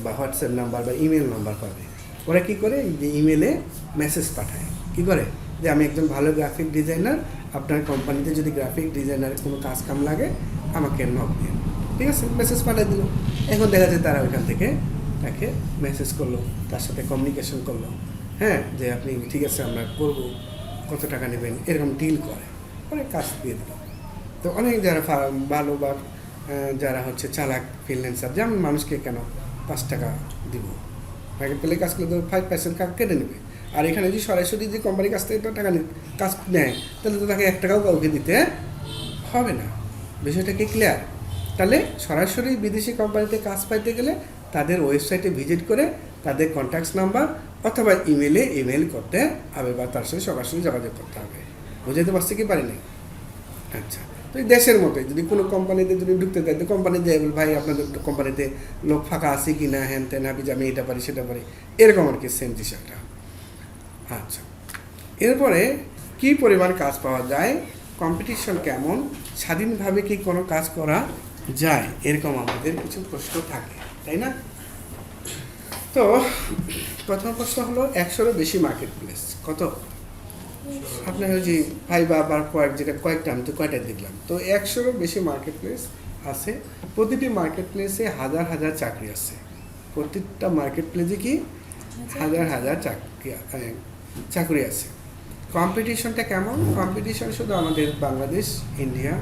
বা হোয়াটসঅ্যাপ নাম্বার বা ইমেল নাম্বার পাবে। ওরা কী করে, যে ইমেলে মেসেজ পাঠায়, কী করে, যে আমি একজন ভালো গ্রাফিক ডিজাইনার, আপনার কোম্পানিতে যদি গ্রাফিক ডিজাইনার কোনো কাজ কাম লাগে আমাকে নক দিন, ঠিক আছে, মেসেজ পাঠিয়ে দিল। এখন দেখা যায় তারা ওইখান থেকে তাকে মেসেজ করলো, তার সাথে কমিউনিকেশন করলো, হ্যাঁ, যে আপনি ঠিক আছে আমরা করবো, কত টাকা নেবেন, এরকম ডিল করে অনেক কাজ দিয়ে দিল। তো অনেক যারা ভালো বা যারা হচ্ছে চালাক ফ্রিল্যান্সার, যেমন মানুষকে কেন 5 টাকা দিব, মার্কেট পেলে কাজ করলে তো 5% কেটে নেবে। আর এখানে যদি সরাসরি যে কোম্পানির কাছ থেকে টাকা কাজ নেয় তাহলে তো তাকে 1 টাকাও কাউকে দিতে হবে না। বিষয়টা কি ক্লিয়ার? তাহলে সরাসরি বিদেশি কোম্পানিতে কাজ পাইতে গেলে তাদের ওয়েবসাইটে ভিজিট করে তাদের কন্ট্যাক্ট নাম্বার অথবা ইমেল করতে হবে বা তার সাথে সরাসরি যোগাযোগ করতে হবে। বুঝাতে পারছি কি পারিনি? আচ্ছা, তো এই দেশের মতোই যদি কোনো কোম্পানিতে যদি ঢুকতে চাই তো কোম্পানি যায় ভাই আপনাদের কোম্পানিতে লোক ফাঁকা আছে কি না, হ্যান ত্যান, হাবি যে আমি এটা পারি সেটা পারি, এরকম আর কি সেম বিষয়টা। আচ্ছা, এরপরে কি পরিমাণ কাজ পাওয়া যায়, কম্পিটিশন কেমন, স্বাধীনভাবে কি কোনো কাজ করা যায়, এরকম আমাদের কিছু প্রশ্ন থাকে, তাই না? তো প্রথম প্রশ্ন হলো 100-এরও বেশি মার্কেট প্লেস। কত? আপনার ওই যে ফাইবা বা কয়েকটা আমি তো কয়টা দেখলাম, তো 100-এরও বেশি মার্কেট প্লেস আছে। প্রতিটি মার্কেট প্লেসে হাজার হাজার চাকরি আছে। প্রত্যেকটা মার্কেট প্লেসে কি হাজার হাজার চাকরি আছে। কম্পিটিশনটা কেমন? কম্পিটিশন শুধু আমাদের বাংলাদেশ, ইন্ডিয়া,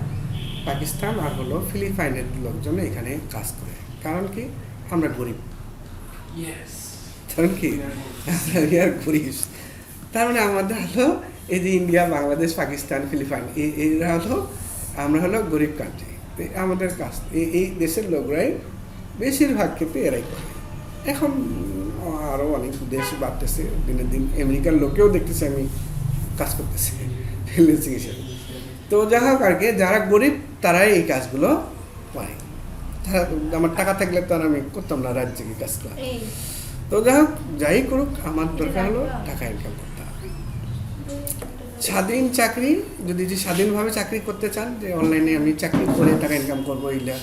পাকিস্তান আর হলো ফিলিপাইনের লোকজন এখানে কাজ করে। কারণ কি? আমরা গরিব। কারণ কি? গরিব। তার মানে আমাদের হলো এই যে ইন্ডিয়া, বাংলাদেশ, পাকিস্তান, ফিলিপাইন, এরা হলো, আমরা হলো গরিব কান্ট্রি। আমাদের কাজ এই দেশের লোকরাই বেশিরভাগ ক্ষেত্রে এরাই করে। এখন আরও অনেক দেশ বাড়তেছে দিনের দিন, আমেরিকার লোকেও দেখতেছি আমি কাজ করতেছে ফ্রিল্যান্সিং হিসেবে। তো যা হোক আর কি, যারা গরিব তারাই এই কাজগুলো পায়। তারা, আমার টাকা থাকলে তো আর আমি করতাম না রাজ্যে কাজ করা। তো যা হোক, যাই করুক, আমার দরকার হলো টাকা ইনকাম করতে হবে। স্বাধীন চাকরি, যদি যে স্বাধীনভাবে চাকরি করতে চান, যে অনলাইনে আমি চাকরি করে টাকা ইনকাম করবো, এইটা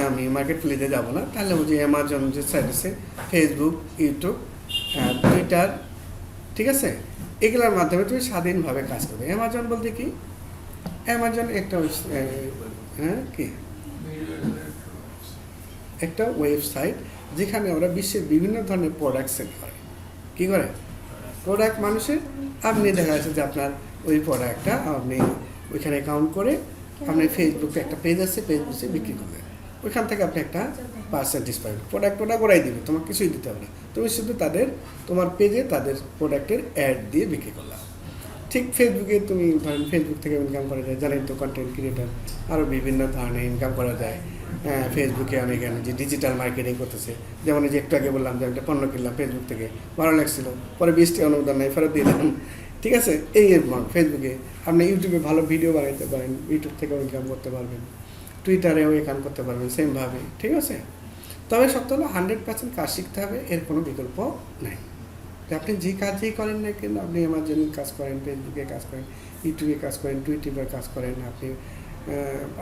আমি মার্কেট প্লেসে যাবো না, তাহলে ওই যে অ্যামাজন যে সাইট আছে, ফেসবুক, ইউটিউব, টুইটার, ঠিক আছে, এগুলোর মাধ্যমে তুমি স্বাধীনভাবে কাজ করবে। অ্যামাজন বলতে কি? অ্যামাজন একটা কি একটা ওয়েবসাইট যেখানে ওরা বিশ্বের বিভিন্ন ধরনের প্রোডাক্ট সেল করে। কী করে? প্রোডাক্ট মানুষের, আপনি দেখা যাচ্ছে যে আপনার ওই প্রোডাক্টটা আপনি ওইখানে অ্যাকাউন্ট করে আপনি ফেসবুকে একটা পেজ আছে, পেজে বিক্রি করবেন। ওইখান থেকে আপনি একটা পার্সেন্টেজ পাবেন। প্রোডাক্ট ওরাই দিবে, তোমার কিছুই দিতে হবে না। তুমি শুধু তোমার পেজে তাদের প্রোডাক্টের অ্যাড দিয়ে বিক্রি করলাম। ঠিক ফেসবুকে তুমি ধরেন ফেসবুক থেকে ইনকাম করা যায়, জানেন তো, কন্টেন্ট ক্রিয়েটার আরও বিভিন্ন ধরনের ইনকাম করা যায়। ফেসবুকে অনেক যে ডিজিটাল মার্কেটিং করতেছে, যেমন যে একটু আগে বললাম যে একটা পণ্য কিনলাম ফেসবুক থেকে, ভালো লাগছিল, পরে 20টি অনুমোদন নেই, ফেরত দিয়ে দিলাম। ঠিক আছে, এই ফেসবুকে। আপনি ইউটিউবে ভালো ভিডিও বানাইতে পারেন, ইউটিউব থেকেও ইনকাম করতে পারবেন, টুইটারেও ইনকাম করতে পারবেন সেমভাবে। ঠিক আছে, তবে সত্য হলো 100% কাজ শিখতে হবে, এর কোনো বিকল্প নাই। আপনি যে কাজই করেন না কিন্তু, আপনি অ্যামাজনে কাজ করেন, ফেসবুকে কাজ করেন, ইউটিউবে কাজ করেন, টুইটারে কাজ করেন, আপনি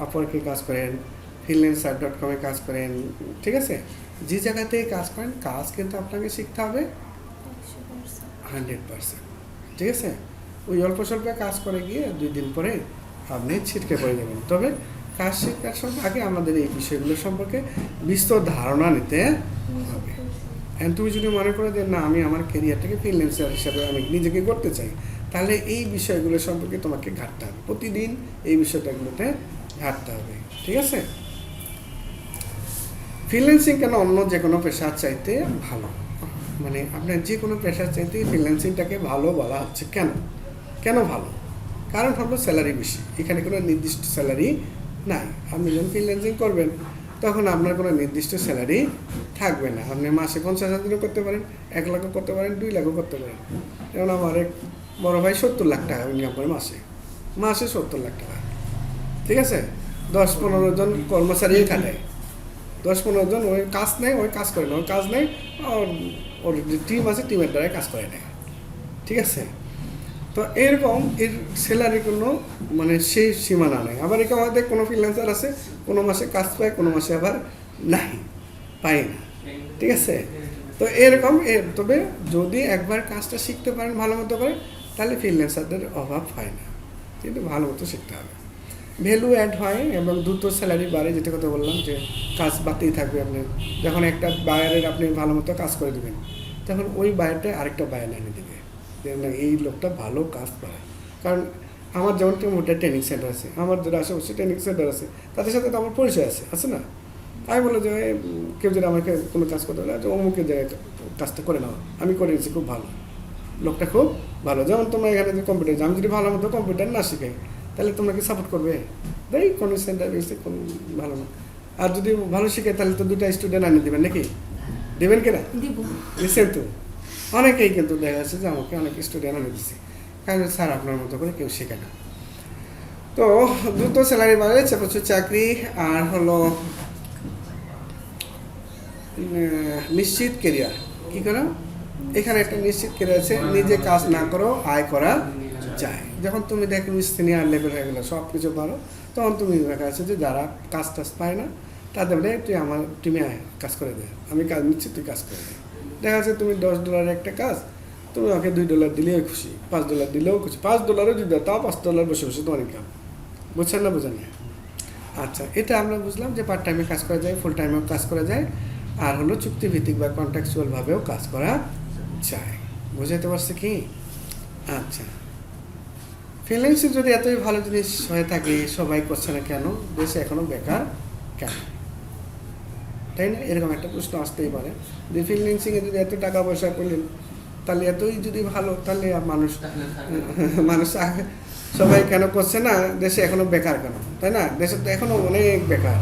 আপওয়ার্কে কাজ করেন, freelancer.com-এ কাজ করেন, ঠিক আছে, যে জায়গাতেই কাজ করেন, কাজ কিন্তু আপনাকে শিখতে হবে 100%। ঠিক আছে, ওই অল্প স্বল্প কাজ করে গিয়ে 2 দিন পরে আপনি ছিটকে পড়ে যাবেন। তবে কাজ শেখার সময় আগে আমাদের এই বিষয়গুলো সম্পর্কে বিস্তর ধারণা নিতে হবে। এখন তুমি যদি মনে করো যে না, আমি আমার ক্যারিয়ারটাকে ফ্রিল্যান্সার হিসাবে আমি নিজেকে করতে চাই, তাহলে এই বিষয়গুলো সম্পর্কে তোমাকে ঘাটতে হবে, প্রতিদিন এই বিষয়টাগুলোতে ঘাটতে হবে। ঠিক আছে, ফ্রিল্যান্সিং কেন অন্য যে কোনো পেশার চাইতে ভালো, মানে আপনার যে কোনো পেশার চাইতে ফ্রিল্যান্সিংটাকে ভালো বলা হচ্ছে। কেন ভালো? কারণ হলো স্যালারি বেশি। এখানে কোনো নির্দিষ্ট স্যালারি নাই। আপনি যখন ফ্রিল্যান্সিং করবেন তখন আপনার কোনো নির্দিষ্ট স্যালারি থাকবে না। আপনি মাসে 50,000 করতে পারেন, 1 লাখও করতে পারেন, 2 লাখও করতে পারেন। যেমন আমার এক বড় ভাই 70 লাখ টাকা ইনকাম করে মাসে 70 লাখ টাকা। ঠিক আছে, 10-15 জন কর্মচারী খাটায়, 10-15 জন ওই কাজ নেই, ওই কাজ করে না, ওই কাজ নেই, ওর যে টিম আছে টিমের দ্বারাই কাজ করে নেয়। ঠিক আছে, তো এরকম এর স্যালারি কোনো মানে সেই সীমানা নেই। আবার এরকম আমাদের কোনো ফ্রিল্যান্সার আছে, কোনো মাসে কাজ পায়, কোনো মাসে আবার নাই, পায় না। ঠিক আছে, তো এরকম তবে যদি একবার কাজটা শিখতে পারেন ভালো মতো করে, তাহলে ফ্রিল্যান্সারদের অভাব হয় না, কিন্তু ভালো মতো শিখতে হবে। ভ্যালু অ্যাড হয় এবং দ্রুত স্যালারি বাড়ে, যেটা কথা বললাম যে কাজ বাড়তেই থাকবে। আপনি যখন একটা বায়ারের আপনি ভালো মতো কাজ করে দেবেন, তখন ওই বায়ারটা আরেকটা বায়ার এনে দেবে, এই লোকটা ভালো কাজ পায়। কারণ আমার যেমন ওটা ট্রেনিং সেন্টার আছে, আমার যারা আশেপাশে ট্রেনিং সেন্টার আছে, তাদের সাথে তো আমার পরিচয় আছে না? আমি বললো যে কেউ যদি আমাকে কোনো কাজ করতে হলে অমুকের জায়গায় কাজটা করে নাও, আমি করে নিচ্ছি, খুব ভালো, লোকটা খুব ভালো। যেমন তোমরা এখানে যে কম্পিউটার, আমি যদি ভালো মতো কম্পিউটার না শিখাই, তাহলে তোমরা কি সাপোর্ট করবে? দেই কোনো সেন্টার এসে কোনো ভালো না। আর যদি ভালো শিখাই তাহলে তো 2টা স্টুডেন্ট আনিয়ে দেবেন, নাকি দেবেন কিনা? বুঝছেন তো, অনেকেই কিন্তু দেখা যাচ্ছে যে আমাকে অনেক স্টুডেন্ট আনিয়ে দিচ্ছে, কারণ স্যার আপনার মতো করে কেউ শেখে না। তো দ্রুত স্যালারি বাড়ে, প্রচুর চাকরি, আর হলো নিশ্চিত কেরিয়ার। কী করো? এখানে একটা নিশ্চিত করে আছে, নিজে কাজ না করো আয় করা যায়। যখন তুমি দেখো সিনিয়র লেভেল হয়ে গেলো, সব কিছু পারো, তখন তুমি দেখা যাচ্ছে যে যারা কাজ টাজ পায় না তাদের বলে তুই আমার টিমে আয়, কাজ করে দে, আমি কাজ নিচ্ছি, তুই কাজ করে দে। দেখা যাচ্ছে তুমি $10 একটা কাজ, তুমি ওকে $2 দিলেও খুশি, $5 দিলেও খুশি, $5 যদি দাও তাও $5 বসে বসে তোমার ইনকাম। বুঝছেন না? বোঝেন না? আচ্ছা, এটা আমরা বুঝলাম যে পার্ট টাইমে কাজ করা যায়, ফুল টাইমেও কাজ করা যায়, আর হলো চুক্তিভিত্তিক বা কন্ট্রাকচুয়ালভাবেও কাজ করা যায়। বুঝাইতে পারছে কি? আচ্ছা, ফ্রিল্যান্সিং যদি এতই ভালো জিনিস হয়ে থাকে, সবাই করছে না কেন? দেশে এখনো বেকার কেন? তাই না? এরকম একটা প্রশ্ন আসতেই পারে যে ফ্রিল্যান্সিংয়ে যদি এত টাকা পয়সা করলেন, তাহলে এতই যদি ভালো, তাহলে মানুষ সবাই কেন করছে না? দেশে এখনো বেকার কেন? তাই না? দেশে তো এখনো অনেক বেকার।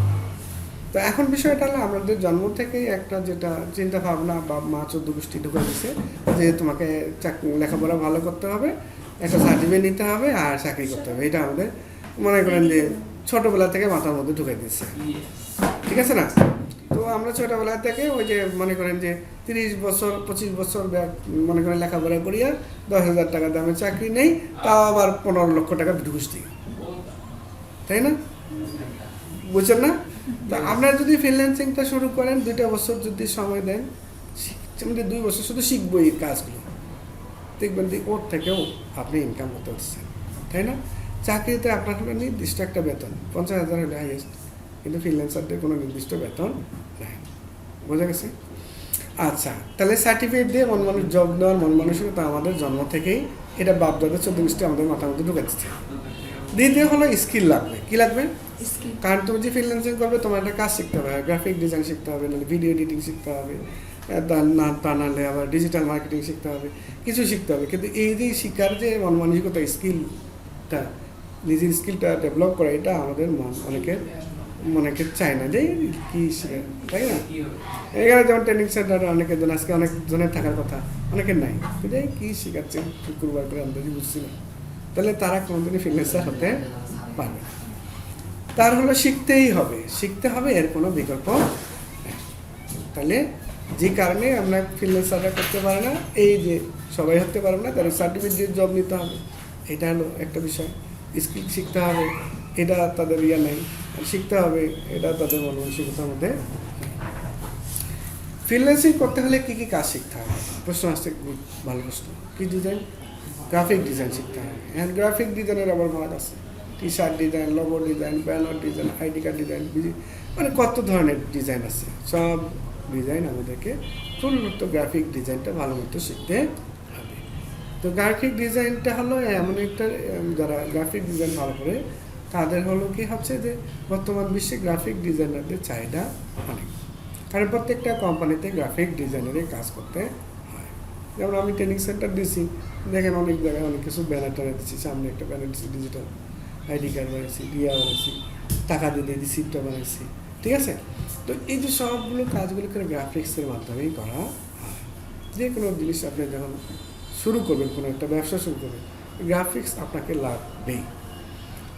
তো এখন বিষয়টা হলো আমাদের জন্ম থেকেই একটা যেটা চিন্তা ভাবনা বা মা 14 গোষ্ঠী ঢুকে দিচ্ছে যে তোমাকে লেখাপড়া ভালো করতে হবে, একটা সার্টিফিকেট নিতে হবে আর চাকরি করতে হবে। এটা আমাদের মনে করেন যে ছোটোবেলা থেকে মাথার মধ্যে ঢুকে দিচ্ছে। ঠিক আছে না? তো আমরা ছোটোবেলা থেকে ওই যে মনে করেন যে 30 বছর 25 বছর মনে করেন লেখাপড়া করিয়া 10,000 টাকা দামে চাকরি নেই, তাও আবার 15 লক্ষ টাকা ঘুষ দিই। তাই না? বুঝছেন না? তো আপনারা যদি ফ্রিল্যান্সিংটা শুরু করেন, 2টা বছর যদি সময় দেন, 2 বছর শুধু শিখবো এই কাজগুলো, দেখবেন যে ওর থেকেও আপনি ইনকাম করতে পারছেন। তাই না? চাকরিতে আপনার হলো নির্দিষ্ট একটা বেতন, 50,000 হলে হাইয়েস্ট, কিন্তু ফ্রিল্যান্সারদের কোনো নির্দিষ্ট বেতন নেই। বোঝা গেছে? আচ্ছা, তাহলে সার্টিফিকেট দিয়ে মন মানুষ জব দেওয়ার মন মানসিকতা আমাদের জন্ম থেকেই, এটা বাপদাদা 14 গোষ্ঠী আমাদের মাথার মধ্যে ঢুকে দিচ্ছে। দ্বিতীয় হলো স্কিল লাগবে। কি লাগবে? স্কিল। কারণ তুমি যে ফ্রিল্যান্সিং করবে, তোমার একটা কাজ শিখতে হবে, গ্রাফিক ডিজাইন শিখতে হবে, নাহলে ভিডিও এডিটিং শিখতে হবে, তা নাহলে আবার ডিজিটাল মার্কেটিং শিখতে হবে, কিছু শিখতে হবে। কিন্তু এই যে শিকার যে মন মানসিকতা, স্কিলটা, নিজের স্কিলটা ডেভেলপ করা, এটা আমাদের অনেকে চায় না যে কী শিখে, তাই না? এখানে যেমন ট্রেনিং সেন্টারে অনেকের জন আজকে অনেকজনের থাকার কথা, অনেকের নাই, কিন্তু কী শেখাচ্ছে শুক্রবার করে আমরা বুঝছি না, তাহলে তারা কোনোদিনই ফ্রিল্যান্সার হতে পারবে না। তার হলো শিখতে হবে, এর কোনো বিকল্প নেই। তাহলে যে কারণে আমরা ফ্রিল্যান্সাররা করতে পারে না, এই যে সবাই হতে পারবে না, তাদের সার্টিফিকেট জব নিতে হবে, এটা হলো একটা বিষয়। স্কিল শিখতে হবে, এটা তাদের নেই, শিখতে হবে, এটা তাদের মানসিকতার মধ্যে। ফ্রিল্যান্সিং করতে হলে কী কী কাজ শিখতে হবে? প্রশ্ন আসছে, ভালো প্রশ্ন। কী ডিজাইন? গ্রাফিক ডিজাইন শিখতে হবে। হ্যাঁ, গ্রাফিক ডিজাইনের আবার ভাগ আছে, T-shirt design, logo design, banner design, ID card design, মানে কত ধরনের ডিজাইন আছে। সব ডিজাইন আমাদেরকে গ্রাফিক ডিজাইনটা ভালো মতো শিখতে হবে। তো গ্রাফিক ডিজাইনটা হলো এমন একটা, যারা গ্রাফিক ডিজাইন ভালো করে তাদের হলো কি হচ্ছে যে বর্তমান বিশ্বে গ্রাফিক ডিজাইনারদের চাহিদা অনেক, কারণ প্রত্যেকটা কোম্পানিতে গ্রাফিক ডিজাইনারের কাজ করতে হয়। যেমন আমি ট্রেনিং সেন্টার দিয়েছি, দেখেন অনেক জায়গায় অনেক কিছু ব্যানার টানার দিচ্ছি, সামনে একটা ব্যানার দিচ্ছি, ডিজিটাল আইডি কার্ড বানাইছি, ডিয়া বানাইছি, টাকা দিয়ে রিসিপ্টটা বানাইছি। ঠিক আছে? তো এই যে সবগুলো কাজগুলো করে গ্রাফিক্সের মাধ্যমেই করা হয়। যে কোনো জিনিস আপনি যখন শুরু করবেন, কোনো একটা ব্যবসা শুরু করবেন, গ্রাফিক্স আপনাকে লাগবেই।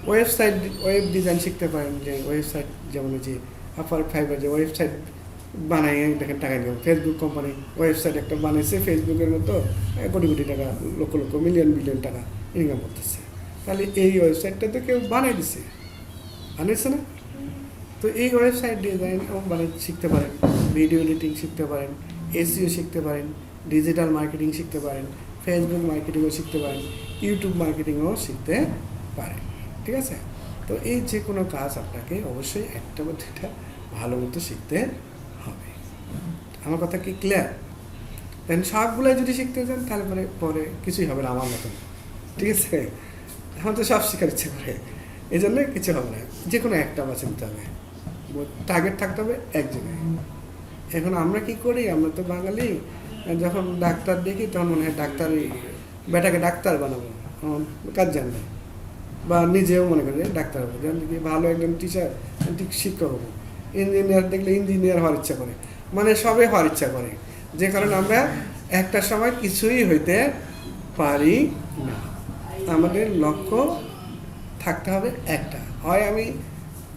ওয়েব ডিজাইন শিখতে পারেন, যে ওয়েবসাইট, যেমন যে আপওয়ার্ক, ফাইবার, যে ওয়েবসাইট বানাই দেখেন টাকা নিলাম। ফেসবুক কোম্পানি ওয়েবসাইট একটা বানিয়েছে, ফেসবুকের মতো কোটি কোটি টাকা, লক্ষ লক্ষ মিলিয়ন বিলিয়ন টাকা ইনকাম করতেছে। তাহলে এই ওয়েবসাইটটা তো কেউ বানিয়েছে না? তো এই ওয়েবসাইট ডিজাইন শিখতে পারেন, ভিডিও এডিটিং শিখতে পারেন, এসইও শিখতে পারেন, ডিজিটাল মার্কেটিং শিখতে পারেন, ফেসবুক মার্কেটিংও শিখতে পারেন, ইউটিউব মার্কেটিংও শিখতে পারেন। ঠিক আছে? তো এই যে কোনো কাজ আপনাকে অবশ্যই একটা বা দুটা ভালো মতো শিখতে হবে। আমার কথা কি ক্লিয়ার? দেন সবগুলাই যদি শিখতে চান, তাহলে পরে কিছুই হবে না আমার মতন। ঠিক আছে? এখন তো সব শেখার ইচ্ছে করে, এই জন্য কিছু হবে না, যে কোনো একটা বাছে নিতে হবে, টার্গেট থাকতে হবে এক জায়গায়। এখন আমরা কি করি, আমরা তো বাঙালি, যখন ডাক্তার দেখি তখন মনে হয় বেটাকে ডাক্তার বানাবো, কাজ জানবে, বা নিজেও মনে করি ডাক্তার হবো, যেমন কি ভালো একজন টিচার, ঠিক শিক্ষক হবো, ইঞ্জিনিয়ার দেখলে ইঞ্জিনিয়ার হওয়ার ইচ্ছা করে, মানে সবে হওয়ার ইচ্ছা করে, যে কারণে আমরা একটা সময় কিছুই হইতে পারি না। আমাদের লক্ষ্য থাকতে হবে একটা, হয় আমি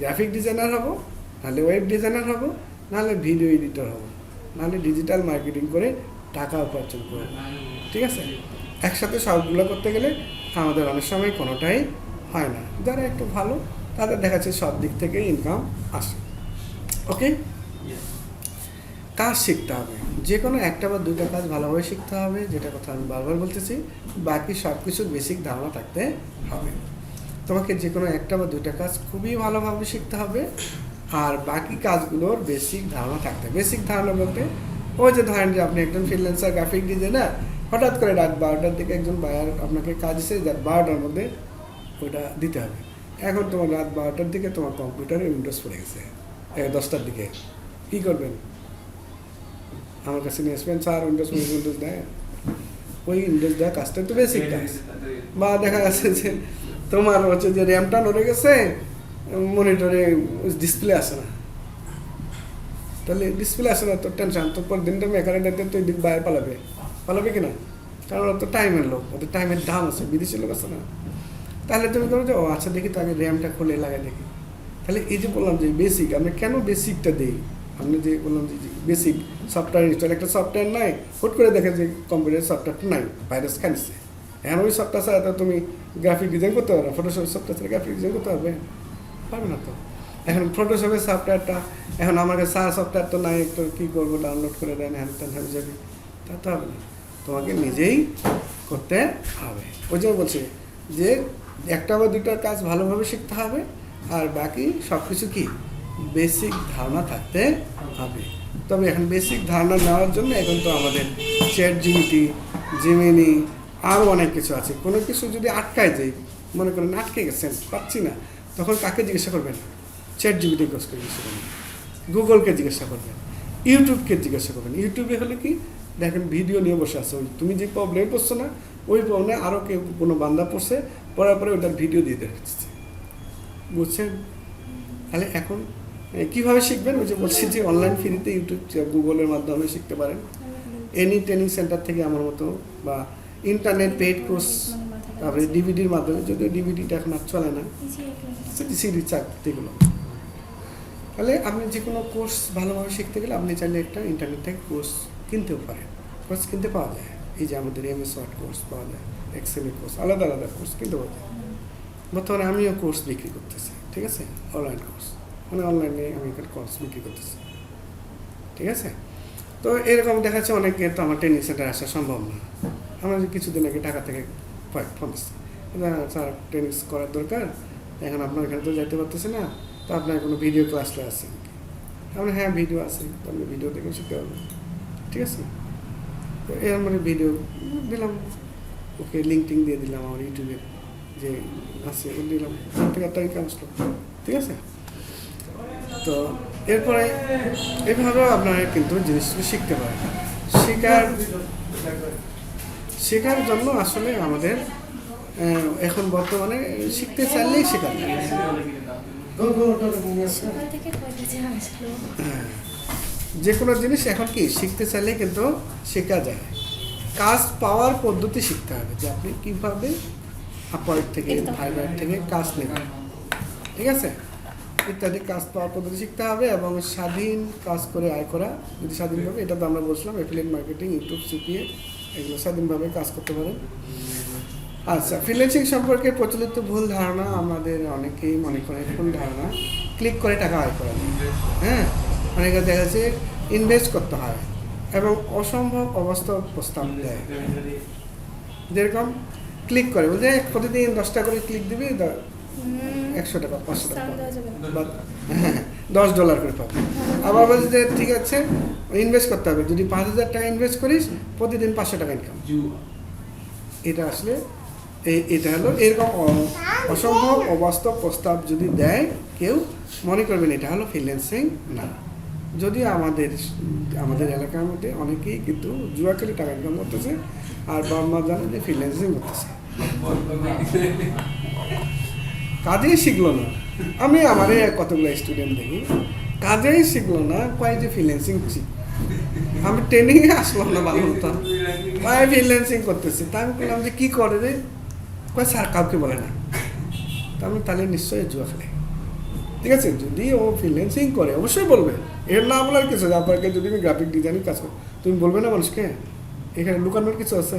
গ্রাফিক ডিজাইনার হব, নাহলে ওয়েব ডিজাইনার হব, নাহলে ভিডিও এডিটর হব, নাহলে ডিজিটাল মার্কেটিং করে টাকা উপার্জন করব, ঠিক আছে? একসাথে সবগুলো করতে গেলে আমাদের অনেক সময় কোনোটাই হয় না। যারা একটু ভালো তাদের দেখা যাচ্ছে সব দিক থেকে ইনকাম আসে। ওকে, কাজ শিখতে হবে, যে কোনো একটা বা দুইটা কাজ ভালোভাবে শিখতে হবে, যেটা কথা আমি বারবার বলতেছি। বাকি সব কিছুর বেসিক ধারণা থাকতে হবে। তোমাকে যে কোনো একটা বা দুইটা কাজ খুবই ভালোভাবে শিখতে হবে, আর বাকি কাজগুলোর বেসিক ধারণা থাকতে হবে। বেসিক ধারণা বলতে ওই যে ধরেন যে আপনি একজন ফ্রিল্যান্সার গ্রাফিক ডিজাইনার, হঠাৎ করে রাত 12টার দিকে একজন বায়ার আপনাকে কাজ এসে রাত 12টার মধ্যে ওইটা দিতে হবে। এখন তোমার রাত 12টার দিকে তোমার কম্পিউটারে উইন্ডোজ পড়ে গেছে 10টার দিকে, কী করবেন? আমার কাছে নিয়ে আসবেন, স্যার উইন্ডোজ দেয়, ওই উইন্ডোজ দেওয়া কাজটা তো বেসিক কাজ। বা দেখা যাচ্ছে যে তোমার হচ্ছে যে র্যামটা নড়ে গেছে, মনিটরে ডিসপ্লে আসে না, তাহলে ডিসপ্লে আসে না তো টেনশন, তো পর দিনটা মেকানিকটা তো এদিক বাইরে পালাবে কিনা? কারণ ওর তো টাইমের লোক, ওদের টাইমের দাম আছে, বিদেশি লোক আছে না। তাহলে তুমি করো যে ও আচ্ছা দেখি তো আগে র্যামটা খুলে লাগাই দেখি। তাহলে এই যে বললাম যে বেসিক, আমরা কেন বেসিকটা দিই? আপনি যে বললাম যে বেসিক সফটওয়্যার ইনস্টল, একটা সফটওয়্যার নাই, হুট করে দেখে যে কম্পিউটার সফটওয়্যারটা নাই, ভাইরাস খাইছে। এখন ওই সফটওয়্যার ছাড়া তো তুমি গ্রাফিক ডিজাইন করতে পারবে না, ফটোশপ সফটওয়্যার ছাড়া গ্রাফিক ডিজাইন করতে পারবে না তো। এখন ফটোশপের সফটওয়্যারটা, এখন আমার কাছে সফটওয়্যার তো নাই, একটু কী করবো, ডাউনলোড করে দেন, হ্যান ত্যান হয়ে যাবে, তা তো হবে না। তোমাকে নিজেই করতে হবে। ওই জন্য বলছি যে একটা বা দুইটা কাজ ভালোভাবে শিখতে হবে, আর বাকি সব কিছু কি বেসিক ধারণা থাকতে হবে। তবে এখন বেসিক ধারণা নেওয়ার জন্য এখন তো আমাদের ChatGPT, জেমিনি, আরও অনেক কিছু আছে। কোনো কিছু যদি আটকায় যাই, মনে করেন আটকে গেছেন, পাচ্ছি না, তখন কাকে জিজ্ঞাসা করবেন? ChatGPT জিজ্ঞাসা করবেন, গুগলকে জিজ্ঞাসা করবেন, ইউটিউবকে জিজ্ঞাসা করবেন। ইউটিউবে হলে কি দেখেন ভিডিও নিয়ে বসে আছে, ওই তুমি যে প্রবলেমে পড়ছো না, ওই প্রবলেমে আরও কেউ কোনো বান্দা পড়ছে, পড়ার পরে ওটার ভিডিও দিয়ে দিচ্ছে, বুঝছেন? তাহলে এখন কীভাবে শিখবেন? ওই যে বলছি যে অনলাইন ফ্রিতে ইউটিউব গুগলের মাধ্যমে শিখতে পারেন, এনি ট্রেনিং সেন্টার থেকে আমার মতো, বা ইন্টারনেট পেইড কোর্স, তারপরে ডিভিডির মাধ্যমে, যদিও ডিভিডিটা এখন আর চলে না, সিডি চাকরিগুলো। তাহলে আপনি যে কোনো কোর্স ভালোভাবে শিখতে গেলে আপনি চাইলে একটা ইন্টারনেট থেকে কোর্স কিনতেও পারেন। কোর্স কিনতে পাওয়া যায়, এই যে আমাদের MS ওয়ার্ড কোর্স পাওয়া যায়, এক্সেলের কোর্স, আলাদা আলাদা কোর্স কিনতে পাওয়া যায়। বর্তমানে আমিও কোর্স বিক্রি করতেছি, ঠিক আছে? অনলাইন কোর্স, মানে অনলাইনে আমি একটা কোর্স বিক্রি করতেছি, ঠিক আছে? তো এরকম দেখা যাচ্ছে অনেকে তো আমার ট্রেনিং সেন্টারে আসা সম্ভব না। আমার কিছুদিন আগে ঢাকা থেকে ফোন আসছে, স্যার ট্রেনিং করার দরকার, এখন আপনার এখানে তো যাইতে পারতেছে না, তো আপনার কোনো ভিডিও ক্লাসে আছে? আমরা হ্যাঁ ভিডিও আছে, আপনি ভিডিও দেখে শিখতে পারবেন, ঠিক আছে? তো এর মানে ভিডিও দিলাম, ওকে লিঙ্কটিং দিয়ে দিলাম আমার ইউটিউবে যে আছে, ও দিলাম, থেকে একটা ইনকাম আসলো, ঠিক আছে? তো এরপরে এভাবেও আপনারা কিন্তু জিনিসগুলো শিখতে পারেন। শেখার জন্য আসলে আমাদের এখন বর্তমানে শিখতে চাইলেই শেখা যায়। যে কোনো জিনিস এখন কি শিখতে চাইলে কিন্তু শেখা যায়। কাজ পাওয়ার পদ্ধতি শিখতে হবে, যে আপনি কীভাবে আপওয়ার্ক থেকে, ফাইবার থেকে কাজ নেবেন, ঠিক আছে? ইত্যাদি কাজ পাওয়ার পদ্ধতি শিখতে হবে, এবং স্বাধীন কাজ করে আয় করা, যদি স্বাধীনভাবে, এটা তো আমরা বলছিলাম অ্যাফিলিয়েট মার্কেটিং, ইউটিউব, CPA, এগুলো স্বাধীনভাবে কাজ করতে পারেন। আচ্ছা, ফ্রিল্যান্সিং সম্পর্কে প্রচলিত ভুল ধারণা, আমাদের অনেকেই মনে করে ভুল ধারণা, ক্লিক করে টাকা আয় করা যায়। হ্যাঁ, অনেকে দেখা যাচ্ছে ইনভেস্ট করতে হয় এবং অসম্ভব অবাস্তব প্রস্তাব দেয়। যেরকম ক্লিক করে বলছে প্রতিদিন 10টা করে ক্লিক দিবি, 100 টাকা, 500 টাকা, বা $10 করে পাবে। আবার বলছে যে ঠিক আছে ইনভেস্ট করতে হবে, যদি 5,000 টাকা ইনভেস্ট করিস প্রতিদিন 500 টাকা ইনকাম। এটা আসলে এটা হলো এরকম অসম্ভব অবাস্তব প্রস্তাব যদি দেয় কেউ, মনে করবেন এটা হলো ফ্রিল্যান্সিং না। যদি আমাদের এলাকার মধ্যে অনেকেই কিন্তু জুয়া খেলে টাকা ইনকাম করতেছে, আর বাবা জানে যে ফ্রিল্যান্সিং করতেছে, কাজেই শিখলো না। আমি আমার কতগুলো স্টুডেন্ট দেখি কাজেই শিখলো না, কয় যে ফ্রিল্যান্সিং শিখ, আমি ট্রেনিংয়ে আসলাম না, ভালো হতাম, কয় ফ্রিল্যান্সিং করতেছি। তা আমি বললাম যে কী করে রে, কয় স্যার কাউকে বলে না। তা আমি তাহলে নিশ্চয়ই জুয়া খেলে, ঠিক আছে? যদি ও ফ্রিল্যান্সিং করে অবশ্যই বলবে, এর না বলার কিছু। আপনাকে যদি আমি গ্রাফিক ডিজাইনিং কাজ করি, তুমি বলবে না মানুষকে এখানে লুকানোর কিছু আছে?